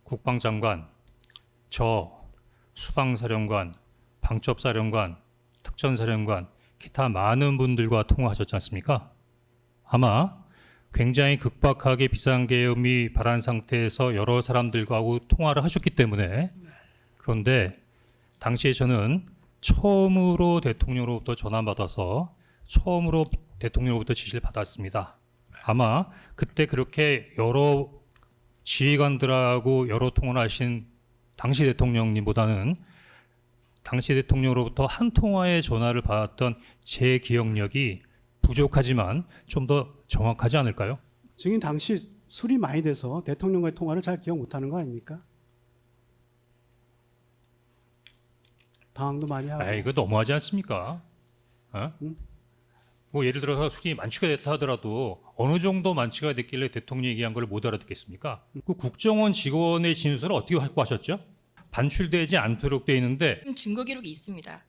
국방장관, 저, 수방사령관, 방첩사령관, 특전사령관, 기타 많은 분들과 통화하셨지 않습니까? 아마 굉장히 급박하게 비상계엄이 발한 상태에서 여러 사람들과 통화를 하셨기 때문에 그런데 당시에 저는 처음으로 대통령으로부터 전화받아서 처음으로 대통령으로부터 지시를 받았습니다. 아마 그때 그렇게 여러 지휘관들하고 여러 통화를 하신 당시 대통령님보다는 당시 대통령으로부터 한 통화의 전화를 받았던 제 기억력이 부족하지만 좀 더 정확하지 않을까요? 증인 당시 술이 많이 돼서 대통령과의 통화를 잘 기억 못하는 거 아닙니까? 당황도 많이 하고. 아, 이거 너무하지 않습니까? 어? 뭐 예를 들어서 술이 만취가 됐다 하더라도 어느 정도 만취가 됐길래 대통령이 얘기한 걸 못 알아듣겠습니까? 그 국정원 직원의 진술을 어떻게 확보하셨죠? 반출되지 않도록 돼 있는데 증거 기록이 있습니다.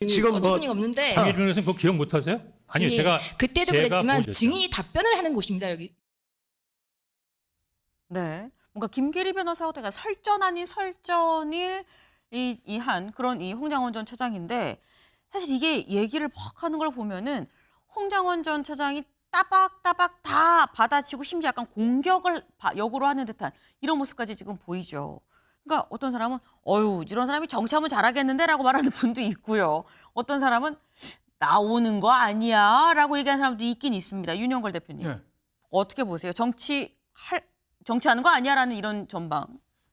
지금 어처구니 없는데 김일 변호사님 그거 기억 못 하세요? 아니요, 증인, 제가 그때도 제가 그랬지만 보여줬죠. 증인이 답변을 하는 곳입니다. 여기 네. 뭔가 김계리 변호사하고 내가 설전 아닌 설전일 이한 그런 이 홍장원 전 차장인데 사실 이게 얘기를 막 하는 걸 보면은 홍장원 전 차장이 따박따박 다 받아치고 심지어 약간 공격을 역으로 하는 듯한 이런 모습까지 지금 보이죠. 그러니까 어떤 사람은 어유 이런 사람이 정치하면 잘하겠는데라고 말하는 분도 있고요. 어떤 사람은 나오는 거 아니야 라고 얘기하는 사람도 있긴 있습니다. 윤영걸 대표님. 네. 어떻게 보세요? 정치하는 거 아니야라는 이런 전방.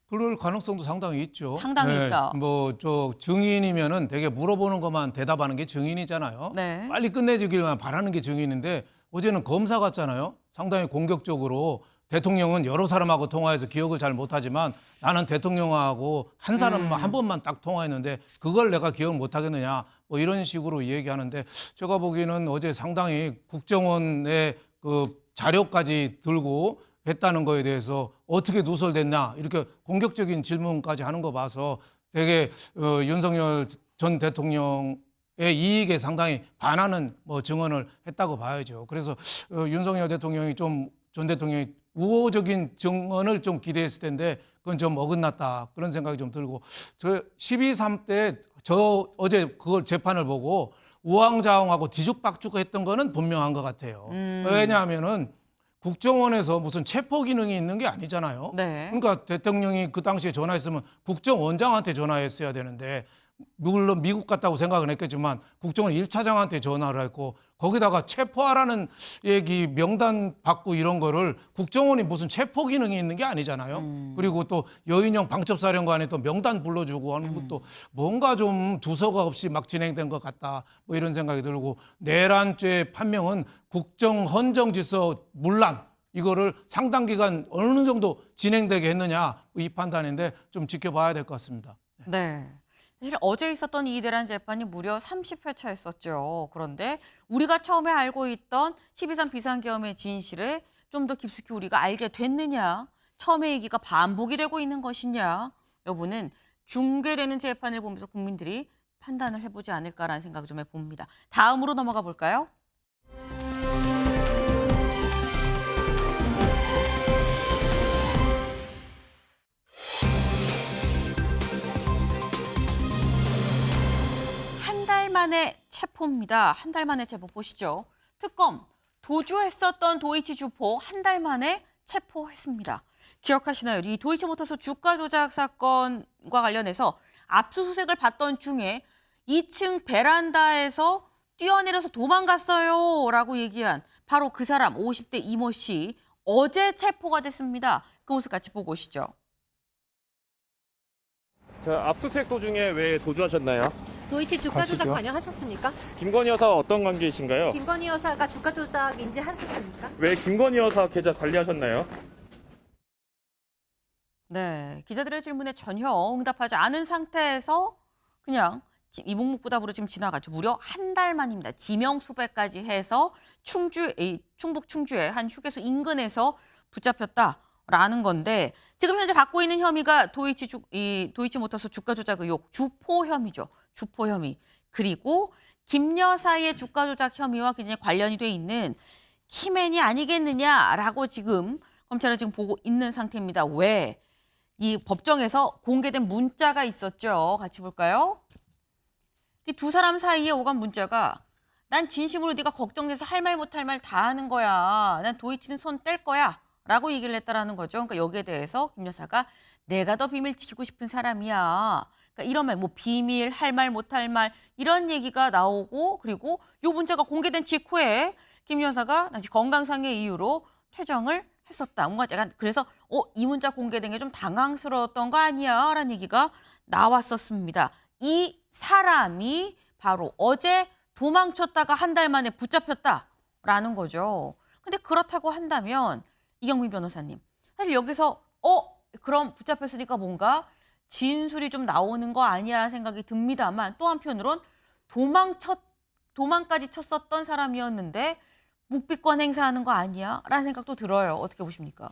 그럴 가능성도 상당히 있죠. 상당히 있다. 뭐 저 증인이면은 되게 물어보는 것만 대답하는 게 증인이잖아요. 네. 빨리 끝내주길만 바라는 게 증인인데 어제는 검사 같잖아요. 상당히 공격적으로 대통령은 여러 사람하고 통화해서 기억을 잘 못하지만 나는 대통령하고 한 사람만 한 번만 딱 통화했는데 그걸 내가 기억을 못하겠느냐 뭐 이런 식으로 얘기하는데 제가 보기에는 어제 상당히 국정원의 그 자료까지 들고 했다는 거에 대해서 어떻게 누설됐냐 이렇게 공격적인 질문까지 하는 거 봐서 되게 윤석열 전 대통령의 이익에 상당히 반하는 뭐 증언을 했다고 봐야죠. 그래서 윤석열 대통령이 좀 전 대통령이 우호적인 증언을 좀 기대했을 텐데 그건 좀 어긋났다 그런 생각이 좀 들고 저 12.3 때 저 어제 그걸 재판을 보고 우왕좌왕하고 뒤죽박죽 했던 거는 분명한 것 같아요. 왜냐하면은 국정원에서 무슨 체포 기능이 있는 게 아니잖아요. 네. 그러니까 대통령이 그 당시에 전화했으면 국정원장한테 전화했어야 되는데 물론 미국 갔다고 생각은 했겠지만 국정원 1차장한테 전화를 했고 거기다가 체포하라는 얘기 명단 받고 이런 거를 국정원이 무슨 체포 기능이 있는 게 아니잖아요. 그리고 또 여인영 방첩사령관에 또 명단 불러주고 하는 것도 뭔가 좀 두서가 없이 막 진행된 것 같다. 뭐 이런 생각이 들고 내란죄 판명은 국정 헌정 질서 문란 이거를 상당 기간 어느 정도 진행되게 했느냐 이 판단인데 좀 지켜봐야 될 것 같습니다. 네. 사실 어제 있었던 이 내란 재판이 무려 30회차였었죠. 그런데 우리가 처음에 알고 있던 12.3 비상계엄의 진실을 좀 더 깊숙이 우리가 알게 됐느냐, 처음의 얘기가 반복이 되고 있는 것이냐 여부는 중계되는 재판을 보면서 국민들이 판단을 해보지 않을까라는 생각을 좀 해봅니다. 다음으로 넘어가 볼까요? 한 달 만에 체포입니다. 한 달 만에 체포 보시죠. 특검 도주했었던 도이치 주포 한 달 만에 체포했습니다. 기억하시나요? 이 도이치모터스 주가 조작 사건과 관련해서 압수수색을 받던 중에 2층 베란다에서 뛰어내려서 도망갔어요 라고 얘기한 바로 그 사람 50대 이모 씨 어제 체포가 됐습니다. 그 모습 같이 보고 오시죠. 자, 압수수색 도중에 왜 도주하셨나요? 도이치 주가 조작 관여하셨습니까? 김건희 여사와 어떤 관계이신가요? 김건희 여사가 주가 조작 인지하셨습니까? 왜 김건희 여사 계좌 관리하셨나요? 네, 기자들의 질문에 전혀 응답하지 않은 상태에서 그냥 이묵묵부답으로 지금 지나가죠. 무려 한 달 만입니다. 지명 수배까지 해서 충북 충주의 한 휴게소 인근에서 붙잡혔다라는 건데 지금 현재 받고 있는 혐의가 도이치모터스 주가 조작 의혹, 주포 혐의죠. 주포 혐의. 그리고 김 여사의 주가 조작 혐의와 굉장히 관련이 돼 있는 키맨이 아니겠느냐라고 지금 검찰은 지금 보고 있는 상태입니다. 왜? 이 법정에서 공개된 문자가 있었죠. 같이 볼까요? 이 두 사람 사이에 오간 문자가 난 진심으로 네가 걱정돼서 할 말 못할 말 다 하는 거야. 난 도이치는 손 뗄 거야. 라고 얘기를 했다라는 거죠. 그러니까 여기에 대해서 김 여사가 내가 더 비밀 지키고 싶은 사람이야. 그러니까 이런 말, 뭐 비밀, 할 말 못할 말 이런 얘기가 나오고 그리고 요 문자가 공개된 직후에 김 여사가 다시 건강상의 이유로 퇴정을 했었다. 뭔가 약간 그래서 이 문자 공개된 게 좀 당황스러웠던 거 아니야? 라는 얘기가 나왔었습니다. 이 사람이 바로 어제 도망쳤다가 한 달 만에 붙잡혔다라는 거죠. 근데 그렇다고 한다면 이경민 변호사님, 사실 여기서 그럼 붙잡혔으니까 뭔가 진술이 좀 나오는 거 아니야라는 생각이 듭니다만 또 한편으론 도망까지 쳤었던 사람이었는데 묵비권 행사하는 거 아니야? 라는 생각도 들어요. 어떻게 보십니까?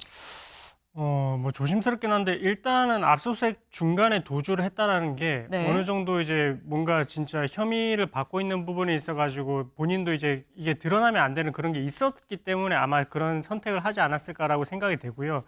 뭐 조심스럽긴 한데 일단은 압수수색 중간에 도주를 했다라는 게 네. 어느 정도 이제 뭔가 진짜 혐의를 받고 있는 부분이 있어가지고 본인도 이제 이게 드러나면 안 되는 그런 게 있었기 때문에 아마 그런 선택을 하지 않았을까라고 생각이 되고요.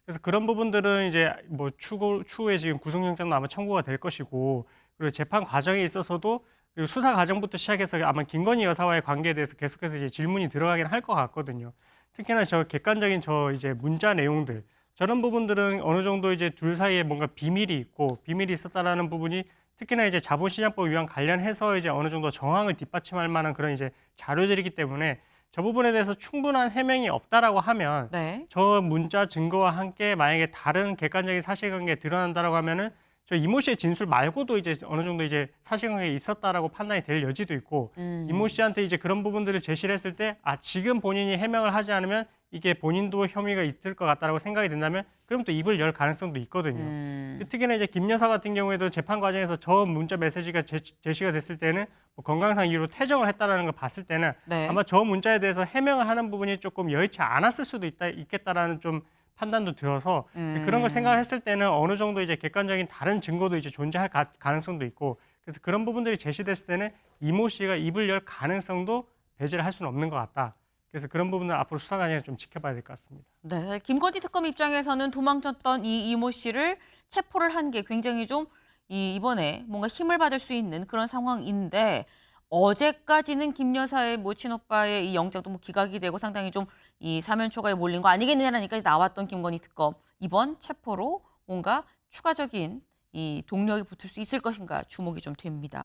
그래서 그런 부분들은 이제 뭐 추후에 지금 구속영장도 아마 청구가 될 것이고 그리고 재판 과정에 있어서도 그리고 수사 과정부터 시작해서 아마 김건희 여사와의 관계에 대해서 계속해서 이제 질문이 들어가긴 할 것 같거든요. 특히나 저 객관적인 이제 문자 내용들 저런 부분들은 어느 정도 이제 둘 사이에 뭔가 비밀이 있고 비밀이 있었다라는 부분이 특히나 이제 자본시장법 위반 관련해서 이제 어느 정도 정황을 뒷받침할 만한 그런 이제 자료들이기 때문에 저 부분에 대해서 충분한 해명이 없다라고 하면 네. 저 문자 증거와 함께 만약에 다른 객관적인 사실관계가 드러난다라고 하면은 저 이모 씨의 진술 말고도 이제 어느 정도 이제 사실관계가 있었다라고 판단이 될 여지도 있고 이모 씨한테 이제 그런 부분들을 제시를 했을 때 지금 본인이 해명을 하지 않으면 이게 본인도 혐의가 있을 것 같다라고 생각이 된다면 그럼 또 입을 열 가능성도 있거든요. 특히나 이제 김 여사 같은 경우에도 재판 과정에서 저 문자 메시지가 제시가 됐을 때는 뭐 건강상 이유로 퇴정을 했다라는 걸 봤을 때는 네. 아마 저 문자에 대해서 해명을 하는 부분이 조금 여의치 않았을 수도 있겠다라는 좀 판단도 들어서 그런 걸 생각을 했을 때는 어느 정도 이제 객관적인 다른 증거도 이제 존재할 가능성도 있고 그래서 그런 부분들이 제시됐을 때는 이모 씨가 입을 열 가능성도 배제를 할 수는 없는 것 같다. 그래서 그런 부분은 앞으로 수사 과정에서 좀 지켜봐야 될 것 같습니다. 네, 김건희 특검 입장에서는 도망쳤던 이 이모 씨를 체포를 한 게 굉장히 좀 이번에 뭔가 힘을 받을 수 있는 그런 상황인데 어제까지는 김 여사의 뭐 친오빠의 이 영장도 뭐 기각이 되고 상당히 좀 이 사면 초과에 몰린 거 아니겠느냐라니까 나왔던 김건희 특검 이번 체포로 뭔가 추가적인 이 동력이 붙을 수 있을 것인가 주목이 좀 됩니다.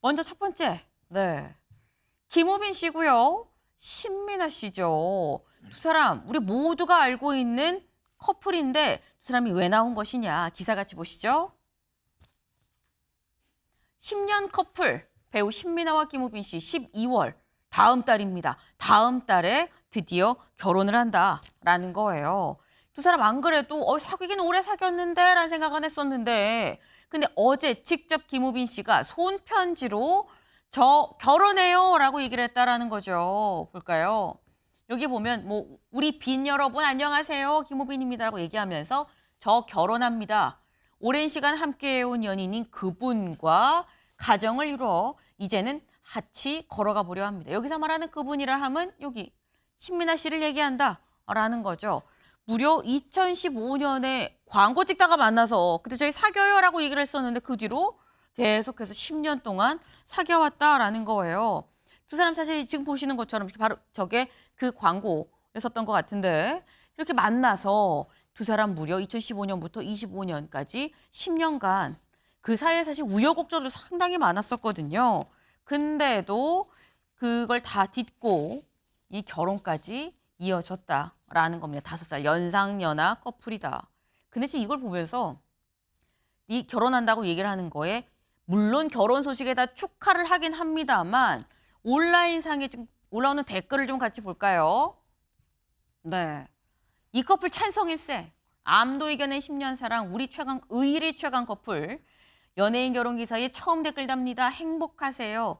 먼저 첫 번째, 네, 김우빈 씨고요, 신민아 씨죠. 두 사람 우리 모두가 알고 있는 커플인데 두 사람이 왜 나온 것이냐 기사 같이 보시죠. 10년 커플 배우 신민아와 김우빈 씨 12월 다음 달입니다. 다음 달에 드디어 결혼을 한다라는 거예요. 두 사람 안 그래도 사귀긴 오래 사귀었는데 라는 생각은 했었는데 근데 어제 직접 김우빈 씨가 손편지로 저 결혼해요 라고 얘기를 했다라는 거죠. 볼까요? 여기 보면 뭐 우리 빈 여러분 안녕하세요. 김우빈입니다라고 얘기하면서 저 결혼합니다. 오랜 시간 함께해온 연인인 그분과 가정을 이루어 이제는 같이 걸어가 보려 합니다. 여기서 말하는 그분이라 하면 여기 신민아 씨를 얘기한다라는 거죠. 무려 2015년에 광고 찍다가 만나서 그때 저희 사겨요라고 얘기를 했었는데 그 뒤로 계속해서 10년 동안 사귀어왔다라는 거예요. 두 사람 사실 지금 보시는 것처럼 바로 저게 그 광고였었던 것 같은데 이렇게 만나서 두 사람 무려 2015년부터 25년까지 10년간 그 사이에 사실 우여곡절도 상당히 많았었거든요. 근데도 그걸 다 딛고 이 결혼까지 이어졌다라는 겁니다. 5살 연상연하 커플이다. 근데 지금 이걸 보면서 이 결혼한다고 얘기를 하는 거에 물론 결혼 소식에다 축하를 하긴 합니다만 온라인상에 지금 올라오는 댓글을 좀 같이 볼까요? 네, 이 커플 찬성일세. 암도 이겨낸 10년 사랑 우리 최강 의리 최강 커플. 연예인 결혼 기사에 처음 댓글 답니다. 행복하세요.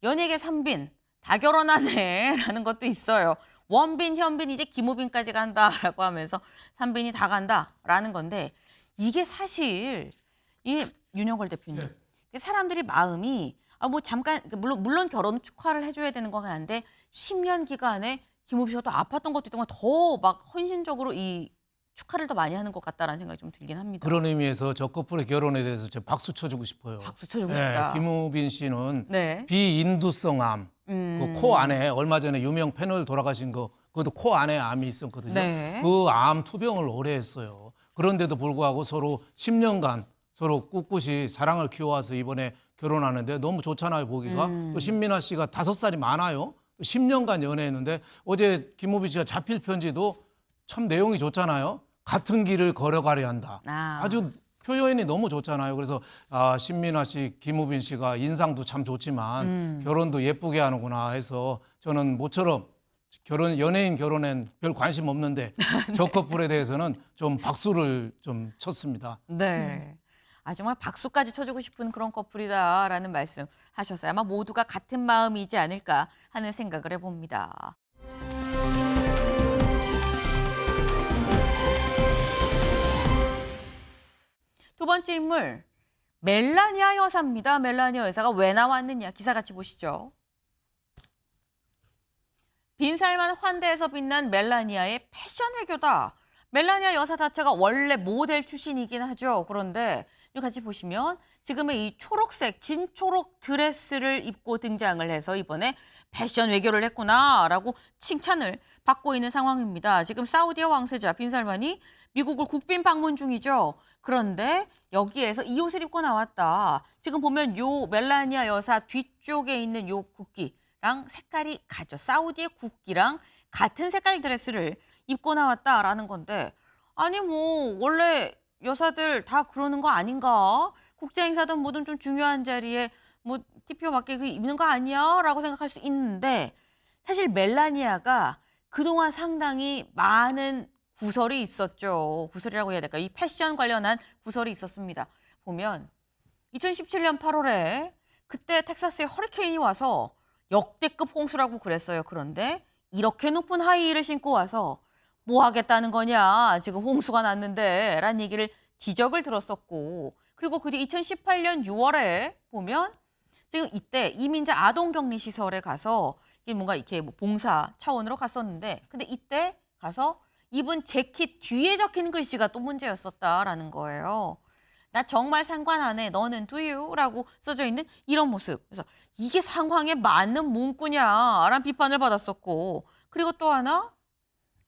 연예계 3빈 다 결혼하네 라는 것도 있어요. 원빈, 현빈 이제 김우빈까지 간다라고 하면서 3빈이 다 간다라는 건데 이게 사실 이게 윤영걸 대표님 사람들이 마음이 뭐 잠깐 물론 결혼 축하를 해줘야 되는 건 한데 10년 기간에 김우빈 씨가 또 아팠던 것도 있던 건 더 막 헌신적으로 이 축하를 더 많이 하는 것 같다라는 생각이 좀 들긴 합니다. 그런 의미에서 저 커플의 결혼에 대해서 제가 박수 쳐주고 싶어요. 박수 쳐주고 싶다. 김우빈 씨는 네. 비인두성암, 그 코 안에 얼마 전에 유명 패널 돌아가신 거 그것도 코 안에 암이 있었거든요. 네. 그 암 투병을 오래 했어요. 그런데도 불구하고 서로 10년간 서로 꿋꿋이 사랑을 키워와서 이번에 결혼하는데 너무 좋잖아요, 보기가. 또 신민아 씨가 5살이 많아요. 10년간 연애했는데 어제 김우빈 씨가 자필 편지도 참 내용이 좋잖아요. 같은 길을 걸어가려 한다. 아주 표현이 너무 좋잖아요. 그래서 신민아 씨, 김우빈 씨가 인상도 참 좋지만 결혼도 예쁘게 하는구나 해서 저는 모처럼 연예인 결혼엔 별 관심 없는데 저 커플에 대해서는 좀 박수를 좀 쳤습니다. 네. 정말 박수까지 쳐주고 싶은 그런 커플이다라는 말씀 하셨어요. 아마 모두가 같은 마음이지 않을까 하는 생각을 해봅니다. 두 번째 인물, 멜라니아 여사입니다. 멜라니아 여사가 왜 나왔느냐 기사 같이 보시죠. 빈살만 환대에서 빛난 멜라니아의 패션 외교다. 멜라니아 여사 자체가 원래 모델 출신이긴 하죠. 그런데 이거 같이 보시면 지금의 이 초록색 진초록 드레스를 입고 등장을 해서 이번에 패션 외교를 했구나라고 칭찬을 받고 있는 상황입니다. 지금 사우디아 왕세자 빈살만이 미국을 국빈 방문 중이죠. 그런데 여기에서 이 옷을 입고 나왔다. 지금 보면 요 멜라니아 여사 뒤쪽에 있는 요 국기랑 색깔이 같죠. 사우디의 국기랑 같은 색깔 드레스를 입고 나왔다라는 건데 아니 뭐 원래 여사들 다 그러는 거 아닌가? 국제 행사든 뭐든 좀 중요한 자리에 뭐 TPO 맞게 그 입는 거 아니야? 라고 생각할 수 있는데 사실 멜라니아가 그동안 상당히 많은 구설이 있었죠. 구설이라고 해야 될까? 이 패션 관련한 구설이 있었습니다. 보면 2017년 8월에 그때 텍사스에 허리케인이 와서 역대급 홍수라고 그랬어요. 그런데 이렇게 높은 하이힐을 신고 와서 뭐 하겠다는 거냐. 지금 홍수가 났는데 라는 얘기를 지적을 들었었고 그리고 그 뒤 2018년 6월에 보면 지금 이때 이민자 아동격리시설에 가서 이게 뭔가 이렇게 뭐 봉사 차원으로 갔었는데 근데 이때 가서 입은 재킷 뒤에 적힌 글씨가 또 문제였었다라는 거예요. 나 정말 상관 안 해. 너는 do you? 라고 써져 있는 이런 모습. 그래서 이게 상황에 맞는 문구냐라는 비판을 받았었고 그리고 또 하나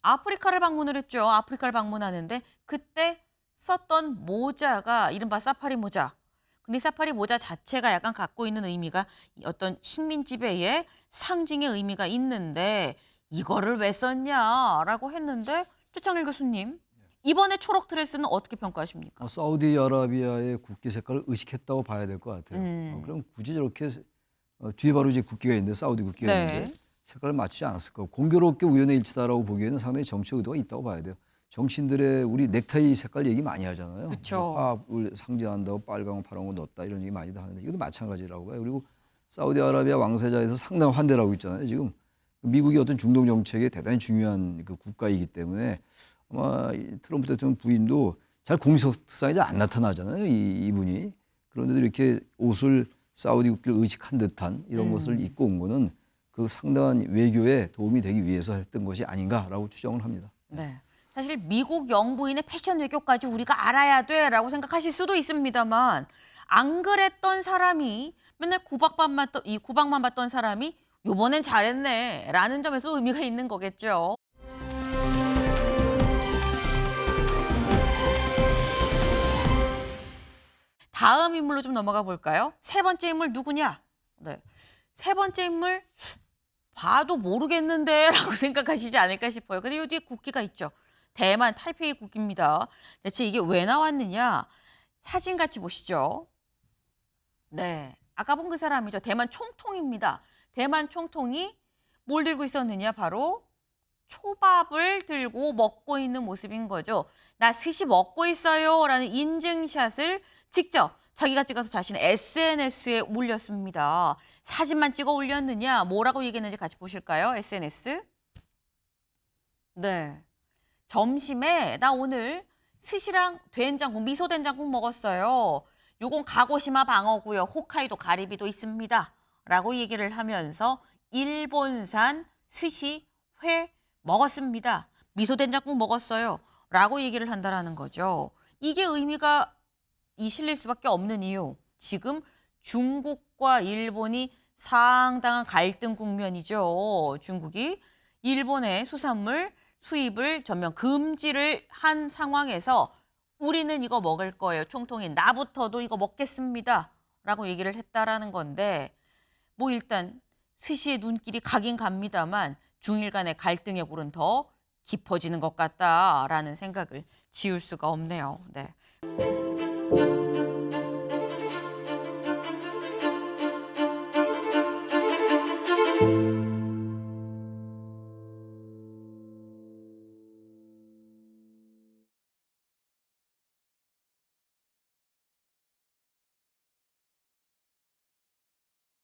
아프리카를 방문을 했죠. 아프리카를 방문하는데 그때 썼던 모자가 이른바 사파리 모자. 근데 사파리 모자 자체가 약간 갖고 있는 의미가 어떤 식민 지배의 상징의 의미가 있는데 이거를 왜 썼냐라고 했는데 최창일 교수님 이번에 초록 드레스는 어떻게 평가하십니까? 사우디아라비아의 국기 색깔을 의식했다고 봐야 될 것 같아요. 그럼 굳이 저렇게 뒤에 바로 이제 국기가 있는데 사우디 국기가 네. 있는데 색깔을 맞추지 않았을 거고 공교롭게 우연의 일치다라고 보기에는 상당히 정치 의도가 있다고 봐야 돼요. 정치인들의 우리 넥타이 색깔 얘기 많이 하잖아요. 그쵸. 화합을 상징한다고 빨강, 파랑을 넣었다 이런 얘기 많이 하는데 이것도 마찬가지라고 봐요. 그리고 사우디아라비아 왕세자에서 상당한 환대를 하고 있잖아요. 지금 미국이 어떤 중동 정책에 대단히 중요한 그 국가이기 때문에 아마 이 트럼프 대통령 부인도 잘 공식성이 잘 안 나타나잖아요. 이분이. 그런데도 이렇게 옷을 사우디 국기를 의식한 듯한 이런 것을 입고 온 거는 그 상당한 외교에 도움이 되기 위해서 했던 것이 아닌가라고 추정을 합니다. 네. 사실 미국 영부인의 패션 외교까지 우리가 알아야 돼라고 생각하실 수도 있습니다만 안 그랬던 사람이 맨날 구박만 받던 사람이 요번엔 잘했네라는 점에서 의미가 있는 거겠죠. 다음 인물로 좀 넘어가 볼까요? 세 번째 인물 누구냐? 네. 세 번째 인물 봐도 모르겠는데 라고 생각하시지 않을까 싶어요. 근데 이 뒤에 국기가 있죠. 대만 타이페이 국기입니다. 대체 이게 왜 나왔느냐? 사진 같이 보시죠. 네, 아까 본 그 사람이죠. 대만 총통입니다. 대만 총통이 뭘 들고 있었느냐? 바로 초밥을 들고 먹고 있는 모습인 거죠. 나 스시 먹고 있어요 라는 인증샷을 직접 자기가 찍어서 자신의 SNS에 올렸습니다. 사진만 찍어 올렸느냐? 뭐라고 얘기했는지 같이 보실까요? SNS. 네. 점심에 나 오늘 스시랑 된장국, 미소 된장국 먹었어요. 요건 가고시마 방어고요. 홋카이도 가리비도 있습니다. 라고 얘기를 하면서 일본산 스시 회 먹었습니다. 미소 된장국 먹었어요. 라고 얘기를 한다라는 거죠. 이게 의미가 실릴 수밖에 없는 이유. 지금 중국과 일본이 상당한 갈등 국면이죠. 중국이 일본의 수산물 수입을 전면 금지를 한 상황에서 우리는 이거 먹을 거예요. 총통이 나부터도 이거 먹겠습니다. 라고 얘기를 했다라는 건데 뭐 일단 스시의 눈길이 가긴 갑니다만 중일 간의 갈등의 골은 더 깊어지는 것 같다라는 생각을 지울 수가 없네요. 네.